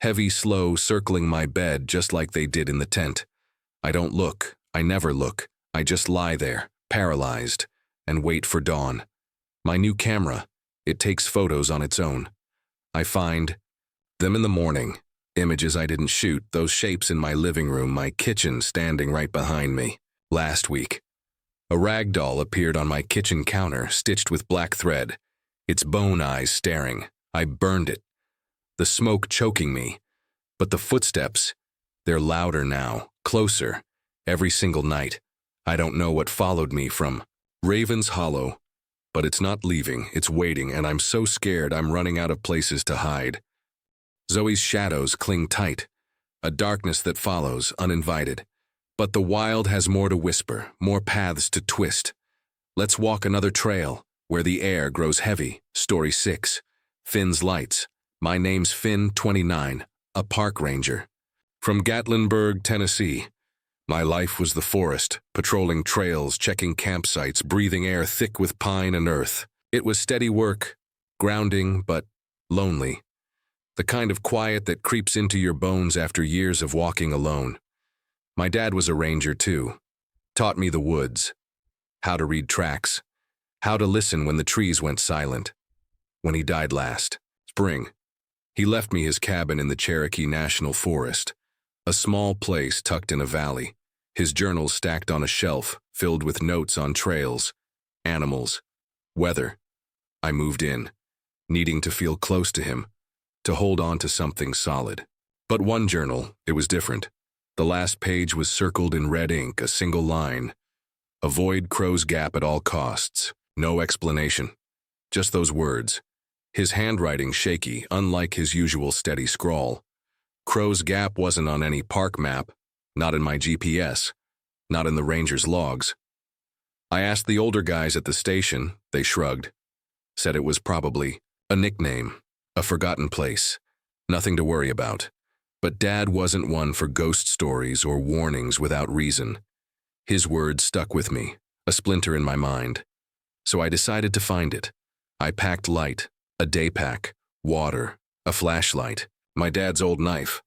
heavy, slow, circling my bed just like they did in the tent. I don't look, I never look, I just lie there, paralyzed, and wait for dawn. My new camera, it takes photos on its own. I find them in the morning, images I didn't shoot, those shapes in my living room, my kitchen standing right behind me. Last week, a rag doll appeared on my kitchen counter, stitched with black thread, its bone eyes staring. I burned it, the smoke choking me. But the footsteps, they're louder now, closer, every single night. I don't know what followed me from Raven's Hollow, but it's not leaving, it's waiting, and I'm so scared I'm running out of places to hide. Zoe's shadows cling tight, a darkness that follows, uninvited. But the wild has more to whisper, more paths to twist. Let's walk another trail, where the air grows heavy. Story 6, Finn's Lights. My name's Finn, 29, a park ranger. From Gatlinburg, Tennessee. My life was the forest, patrolling trails, checking campsites, breathing air thick with pine and earth. It was steady work, grounding but lonely. The kind of quiet that creeps into your bones after years of walking alone. My dad was a ranger too, taught me the woods, how to read tracks, how to listen when the trees went silent. When he died last spring, he left me his cabin in the Cherokee National Forest, a small place tucked in a valley, his journals stacked on a shelf filled with notes on trails, animals, weather. I moved in, needing to feel close to him, to hold on to something solid. But one journal, it was different. The last page was circled in red ink, a single line. Avoid Crow's Gap at all costs. No explanation. Just those words. His handwriting shaky, unlike his usual steady scrawl. Crow's Gap wasn't on any park map, not in my GPS, not in the ranger's logs. I asked the older guys at the station, they shrugged. Said it was probably a nickname, a forgotten place. Nothing to worry about. But Dad wasn't one for ghost stories or warnings without reason. His words stuck with me, a splinter in my mind. So I decided to find it. I packed light, a day pack, water, a flashlight, my dad's old knife,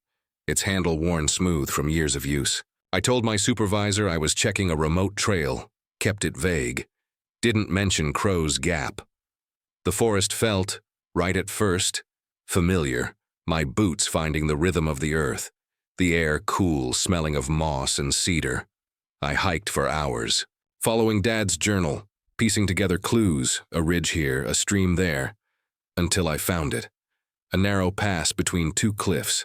its handle worn smooth from years of use. I told my supervisor I was checking a remote trail, kept it vague, didn't mention Crow's Gap. The forest felt, right at first, familiar. My boots finding the rhythm of the earth, the air cool, smelling of moss and cedar. I hiked for hours, following Dad's journal, piecing together clues, a ridge here, a stream there, until I found it. A narrow pass between two cliffs,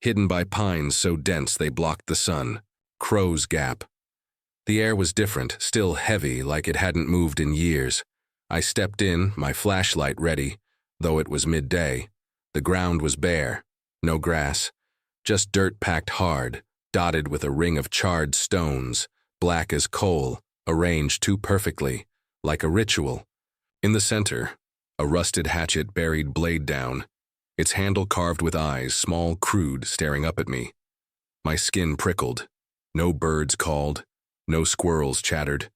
hidden by pines so dense they blocked the sun. Crow's Gap. The air was different, still heavy like it hadn't moved in years. I stepped in, my flashlight ready, though it was midday. The ground was bare, no grass, just dirt packed hard, dotted with a ring of charred stones, black as coal, arranged too perfectly, like a ritual. In the center, a rusted hatchet buried blade down, its handle carved with eyes, small, crude, staring up at me. My skin prickled. No birds called, no squirrels chattered,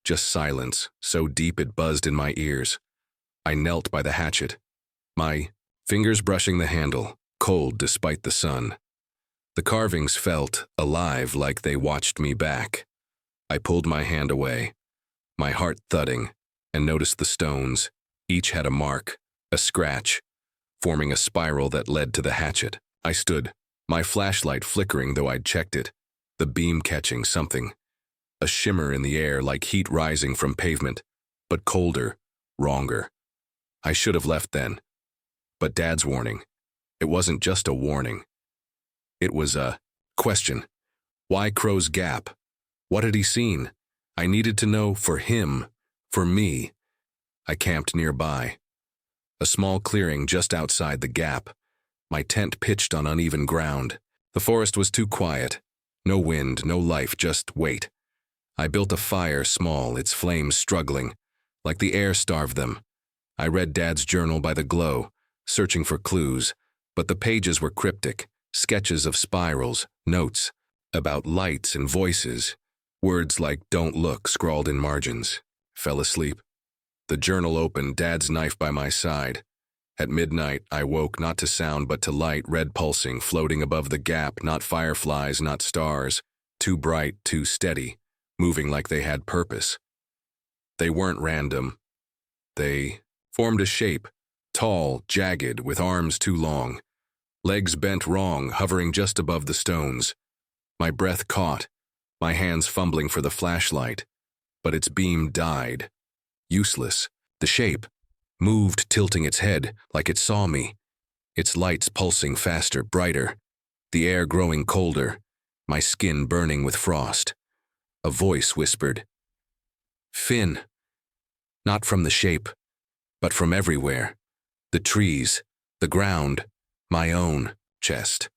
just silence, so deep it buzzed in my ears. I knelt by the hatchet, my fingers brushing the handle, cold despite the sun. The carvings felt alive, like they watched me back. I pulled my hand away, my heart thudding, and noticed the stones. Each had a mark, a scratch, forming a spiral that led to the hatchet. I stood, my flashlight flickering though I'd checked it, the beam catching something. A shimmer in the air like heat rising from pavement, but colder, wronger. I should have left then. But Dad's warning. It wasn't just a warning. It was a question. Why Crow's Gap? What had he seen? I needed to know for him, for me. I camped nearby. A small clearing just outside the gap. My tent pitched on uneven ground. The forest was too quiet. No wind, no life, just wait. I built a fire small, its flames struggling, like the air starved them. I read Dad's journal by the glow, searching for clues, but the pages were cryptic, sketches of spirals, notes, about lights and voices, words like "don't look" scrawled in margins. Fell asleep. The journal opened, Dad's knife by my side. At midnight, I woke not to sound but to light, red pulsing, floating above the gap, not fireflies, not stars, too bright, too steady, moving like they had purpose. They weren't random. They formed a shape, tall, jagged, with arms too long, legs bent wrong, hovering just above the stones. My breath caught, my hands fumbling for the flashlight, but its beam died. Useless. The shape moved, tilting its head like it saw me, its lights pulsing faster, brighter, the air growing colder, my skin burning with frost. A voice whispered, "Finn." Not from the shape, but from everywhere. The trees, the ground, my own chest.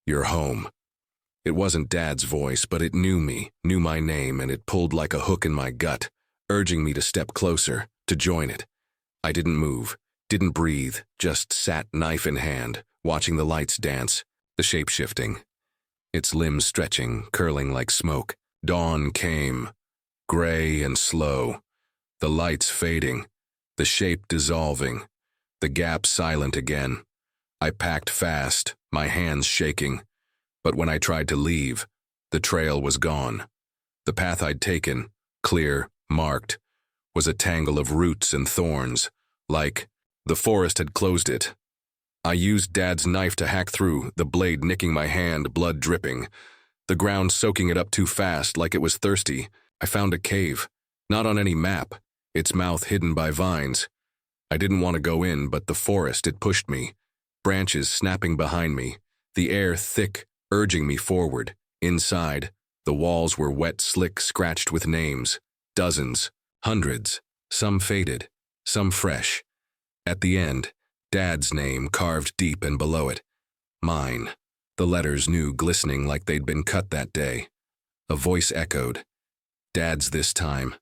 "You're home." It wasn't Dad's voice, but it knew me, knew my name, and it pulled like a hook in my gut, urging me to step closer, to join it. I didn't move, didn't breathe, just sat knife in hand, watching the lights dance, the shape shifting, its limbs stretching, curling like smoke. Dawn came, gray and slow, the lights fading, the shape dissolving, the gap silent again. I packed fast, my hands shaking, but when I tried to leave, the trail was gone. The path I'd taken, clear, marked, was a tangle of roots and thorns, like the forest had closed it. I used Dad's knife to hack through, the blade nicking my hand, blood dripping, the ground soaking it up too fast like it was thirsty. I found a cave, not on any map, its mouth hidden by vines. I didn't want to go in, but the forest, it pushed me, branches snapping behind me, the air thick, urging me forward. Inside, the walls were wet, slick, scratched with names, dozens, hundreds, some faded, some fresh. At the end, Dad's name carved deep and below it. Mine, the letters new, glistening like they'd been cut that day. A voice echoed, "Dad's this time.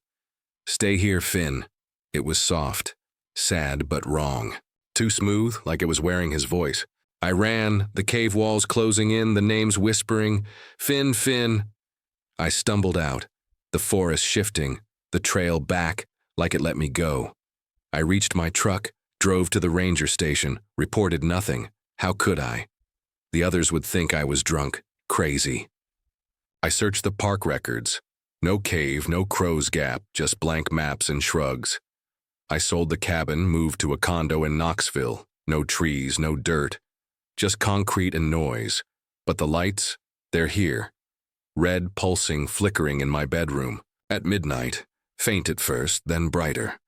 Stay here, Finn." It was soft, sad but wrong. Too smooth, like it was wearing his voice. I ran, the cave walls closing in, the names whispering, "Finn, Finn." I stumbled out, the forest shifting, the trail back, like it let me go. I reached my truck, drove to the ranger station, reported nothing. How could I? The others would think I was drunk, crazy. I searched the park records. No cave, no Crow's Gap, just blank maps and shrugs. I sold the cabin, moved to a condo in Knoxville. No trees, no dirt, just concrete and noise. But the lights, they're here. Red, pulsing, flickering in my bedroom. At midnight, faint at first, then brighter.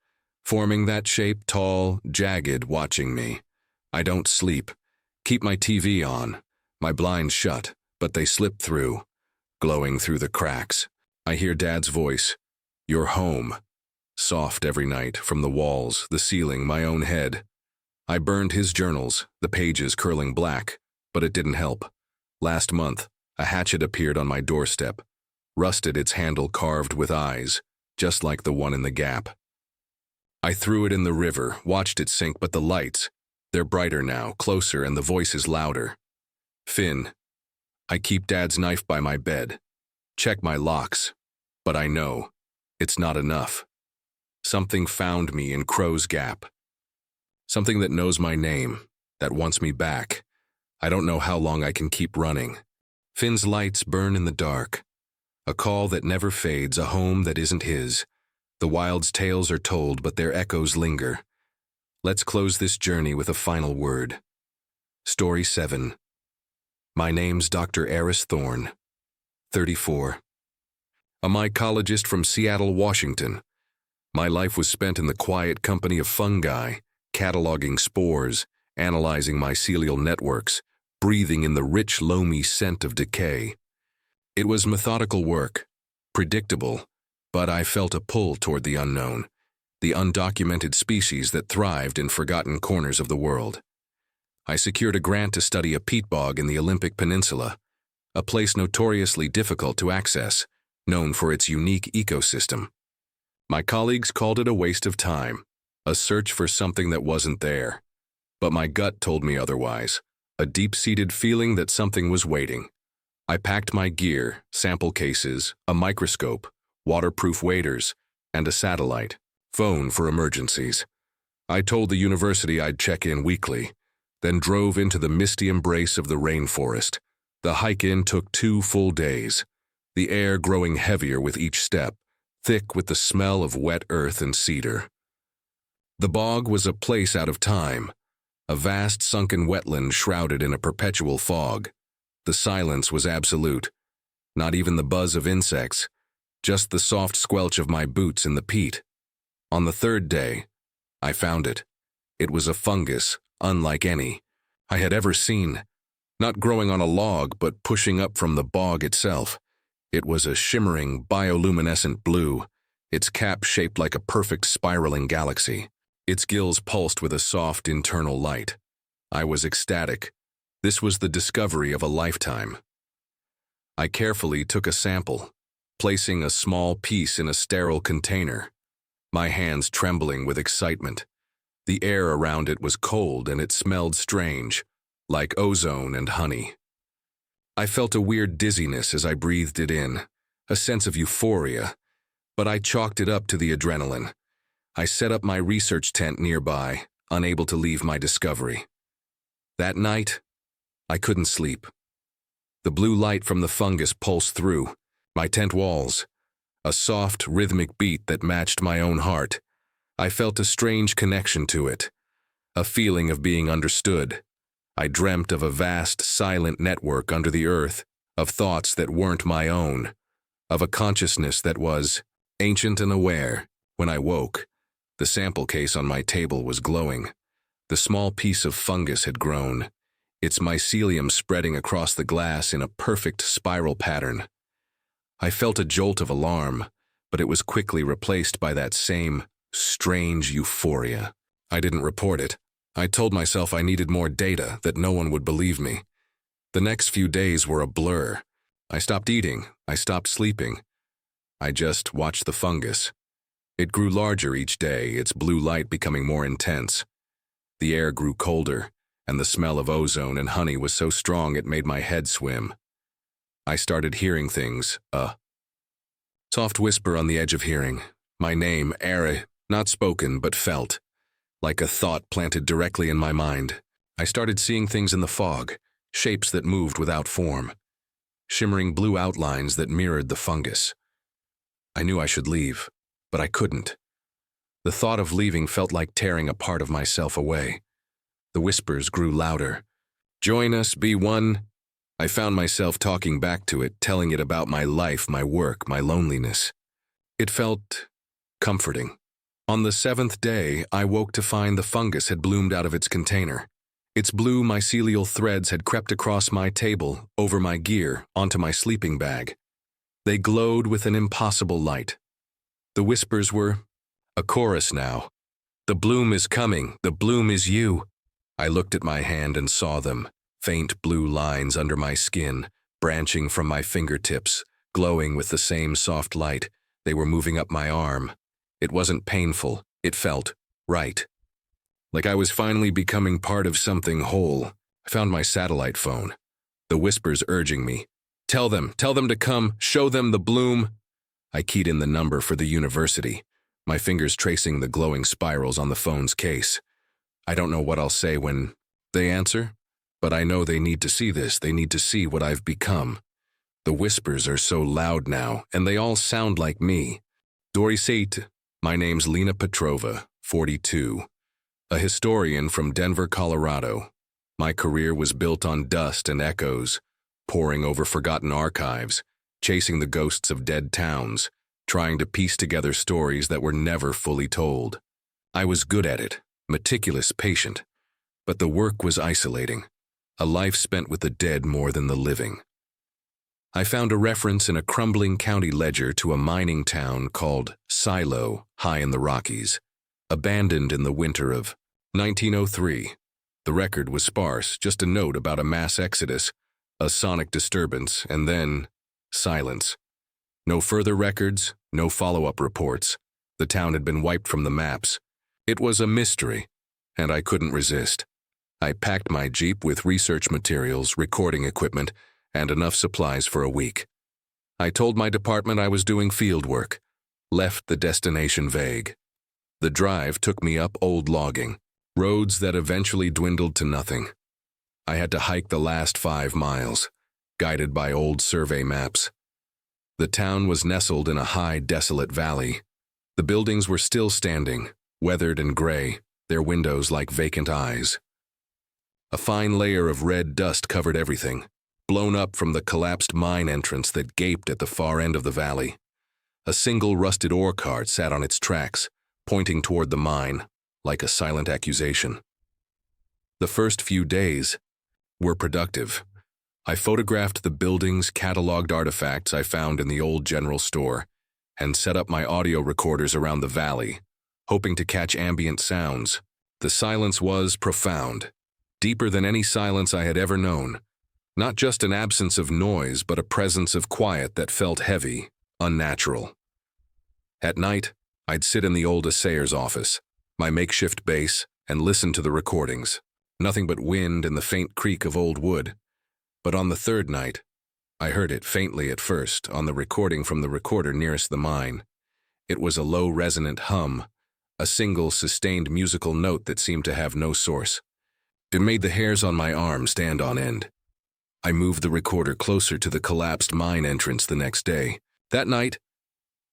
Forming that shape, tall, jagged, watching me. I don't sleep. Keep my TV on. My blinds shut, but they slip through, glowing through the cracks. I hear Dad's voice. "You're home." Soft every night, from the walls, the ceiling, my own head. I burned his journals, the pages curling black, but it didn't help. Last month, a hatchet appeared on my doorstep, rusted, its handle carved with eyes, just like the one in the gap. I threw it in the river, watched it sink, but the lights, They're brighter now, closer, and the voice is louder. Finn, I keep Dad's knife by my bed. Check my locks. But I know, it's not enough. Something found me in Crow's Gap. Something that knows my name, that wants me back. I don't know how long I can keep running. Finn's lights burn in the dark. A call that never fades, a home that isn't his. The wild's tales are told, but their echoes linger. Let's close this journey with a final word. Story 7. My name's Dr. Eris Thorne, 34. A mycologist from Seattle, Washington. My life was spent in the quiet company of fungi, cataloging spores, analyzing mycelial networks, breathing in the rich, loamy scent of decay. It was methodical work, predictable, but I felt a pull toward the unknown, the undocumented species that thrived in forgotten corners of the world. I secured a grant to study a peat bog in the Olympic Peninsula, a place notoriously difficult to access, known for its unique ecosystem. My colleagues called it a waste of time, a search for something that wasn't there. But my gut told me otherwise, a deep-seated feeling that something was waiting. I packed my gear, sample cases, a microscope, waterproof waders, and a satellite phone for emergencies. I told the university I'd check in weekly, then drove into the misty embrace of the rainforest. The hike in took 2 full days, the air growing heavier with each step, thick with the smell of wet earth and cedar. The bog was a place out of time, a vast sunken wetland shrouded in a perpetual fog. The silence was absolute, not even the buzz of insects, just the soft squelch of my boots in the peat. On the 3rd day, I found it. It was a fungus, unlike any I had ever seen, not growing on a log but pushing up from the bog itself. It was a shimmering, bioluminescent blue, its cap shaped like a perfect spiraling galaxy. Its gills pulsed with a soft internal light. I was ecstatic. This was the discovery of a lifetime. I carefully took a sample, placing a small piece in a sterile container, my hands trembling with excitement. The air around it was cold and it smelled strange, like ozone and honey. I felt a weird dizziness as I breathed it in, a sense of euphoria, but I chalked it up to the adrenaline. I set up my research tent nearby, unable to leave my discovery. That night, I couldn't sleep. The blue light from the fungus pulsed through my tent walls, a soft, rhythmic beat that matched my own heart. I felt a strange connection to it, a feeling of being understood. I dreamt of a vast, silent network under the earth, of thoughts that weren't my own, of a consciousness that was ancient and aware. When I woke, the sample case on my table was glowing. The small piece of fungus had grown, its mycelium spreading across the glass in a perfect spiral pattern. I felt a jolt of alarm, but it was quickly replaced by that same strange euphoria. I didn't report it. I told myself I needed more data, that no one would believe me. The next few days were a blur. I stopped eating. I stopped sleeping. I just watched the fungus. It grew larger each day, its blue light becoming more intense. The air grew colder, and the smell of ozone and honey was so strong it made my head swim. I started hearing things, a soft whisper on the edge of hearing. My name, eerie, not spoken but felt, like a thought planted directly in my mind. I started seeing things in the fog, shapes that moved without form, shimmering blue outlines that mirrored the fungus. I knew I should leave, but I couldn't. The thought of leaving felt like tearing a part of myself away. The whispers grew louder. Join us, be one. I found myself talking back to it, telling it about my life, my work, my loneliness. It felt comforting. On the 7th day, I woke to find the fungus had bloomed out of its container. Its blue mycelial threads had crept across my table, over my gear, onto my sleeping bag. They glowed with an impossible light. The whispers were a chorus now. The bloom is coming, the bloom is you. I looked at my hand and saw them, faint blue lines under my skin, branching from my fingertips, glowing with the same soft light. They were moving up my arm. It wasn't painful, it felt right. like I was finally becoming part of something whole. I found my satellite phone. The whispers urging me. Tell them to come, show them the bloom. I keyed in the number for the university, my fingers tracing the glowing spirals on the phone's case. I don't know what I'll say when they answer, but I know they need to see this. They need to see what I've become. The whispers are so loud now, and they all sound like me. Dorisate, my name's Lena Petrova, 42, a historian from Denver, Colorado. My career was built on dust and echoes, poring over forgotten archives, chasing the ghosts of dead towns, trying to piece together stories that were never fully told. I was good at it, meticulous, patient, but the work was isolating, a life spent with the dead more than the living. I found a reference in a crumbling county ledger to a mining town called Silo, high in the Rockies, abandoned in the winter of 1903. The record was sparse, just a note about a mass exodus, a sonic disturbance, and then silence. No further records, no follow-up reports. The town had been wiped from the maps. It was a mystery, and I couldn't resist. I packed my Jeep with research materials, recording equipment, and enough supplies for a week. I told my department I was doing field work, left the destination vague. The drive took me up old logging, roads that eventually dwindled to nothing. I had to hike the last 5 miles, guided by old survey maps. The town was nestled in a high, desolate valley. The buildings were still standing, weathered and gray, their windows like vacant eyes. A fine layer of red dust covered everything, blown up from the collapsed mine entrance that gaped at the far end of the valley. A single rusted ore cart sat on its tracks, pointing toward the mine, like a silent accusation. The first few days were productive. I photographed the buildings, cataloged artifacts I found in the old general store, and set up my audio recorders around the valley, hoping to catch ambient sounds. The silence was profound, deeper than any silence I had ever known. Not just an absence of noise, but a presence of quiet that felt heavy, unnatural. At night, I'd sit in the old assayer's office, my makeshift base, and listen to the recordings. Nothing but wind and the faint creak of old wood. But on the third night, I heard it faintly at first on the recording from the recorder nearest the mine. It was a low resonant hum, a single sustained musical note that seemed to have no source. It made the hairs on my arm stand on end. I moved the recorder closer to the collapsed mine entrance the next day. That night,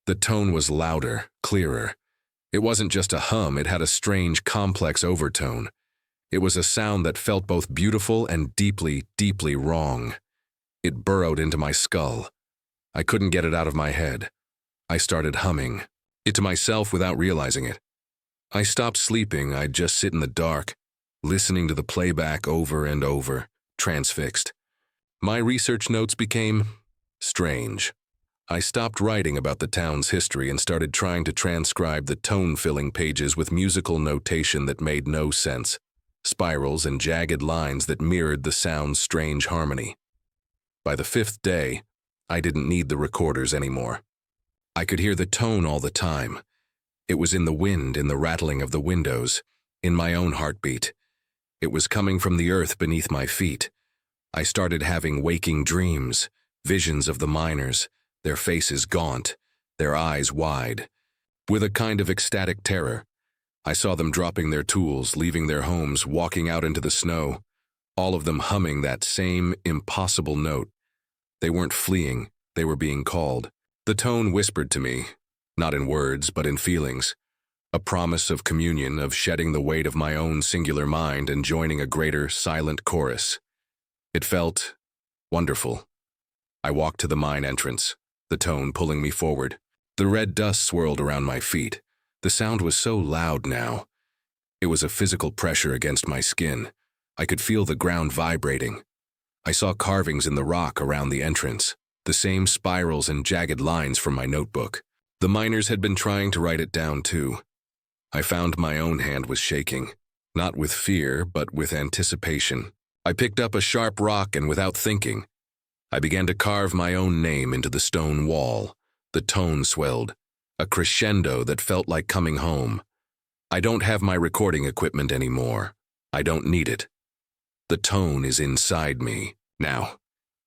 the tone was louder, clearer. It wasn't just a hum, it had a strange, complex overtone. It was a sound that felt both beautiful and deeply, deeply wrong. It burrowed into my skull. I couldn't get it out of my head. I started humming it to myself without realizing it. I stopped sleeping. I'd just sit in the dark, listening to the playback over and over, transfixed. My research notes became strange. I stopped writing about the town's history and started trying to transcribe the tone-filling pages with musical notation that made no sense, spirals and jagged lines that mirrored the sound's strange harmony. By the 5th day, I didn't need the recorders anymore. I could hear the tone all the time. It was in the wind, in the rattling of the windows, in my own heartbeat. It was coming from the earth beneath my feet. I started having waking dreams, visions of the miners, their faces gaunt, their eyes wide. With a kind of ecstatic terror, I saw them dropping their tools, leaving their homes, walking out into the snow, all of them humming that same impossible note. They weren't fleeing, they were being called. The tone whispered to me, not in words, but in feelings, a promise of communion, of shedding the weight of my own singular mind and joining a greater, silent chorus. It felt wonderful. I walked to the mine entrance, the tone pulling me forward. The red dust swirled around my feet. The sound was so loud now. It was a physical pressure against my skin. I could feel the ground vibrating. I saw carvings in the rock around the entrance, the same spirals and jagged lines from my notebook. The miners had been trying to write it down too. I found my own hand was shaking, not with fear, but with anticipation. I picked up a sharp rock and without thinking, I began to carve my own name into the stone wall. The tone swelled, a crescendo that felt like coming home. I don't have my recording equipment anymore. I don't need it. The tone is inside me, now.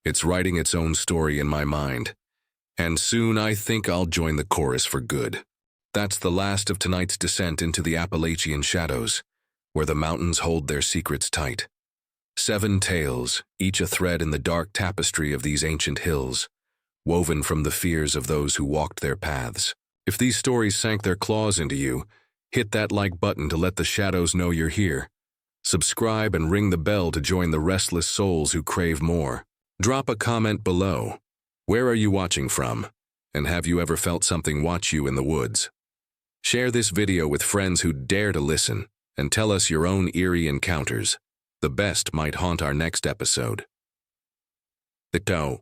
It's writing its own story in my mind. And soon I think I'll join the chorus for good. That's the last of tonight's descent into the Appalachian shadows, where the mountains hold their secrets tight. 7 tales, each a thread in the dark tapestry of these ancient hills, woven from the fears of those who walked their paths. If these stories sank their claws into you, hit that like button to let the shadows know you're here. Subscribe and ring the bell to join the restless souls who crave more. Drop a comment below. Where are you watching from? And have you ever felt something watch you in the woods? Share this video with friends who dare to listen, and tell us your own eerie encounters. The best might haunt our next episode. The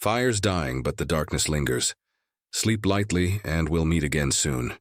fire's dying, but the darkness lingers. Sleep lightly, and we'll meet again soon.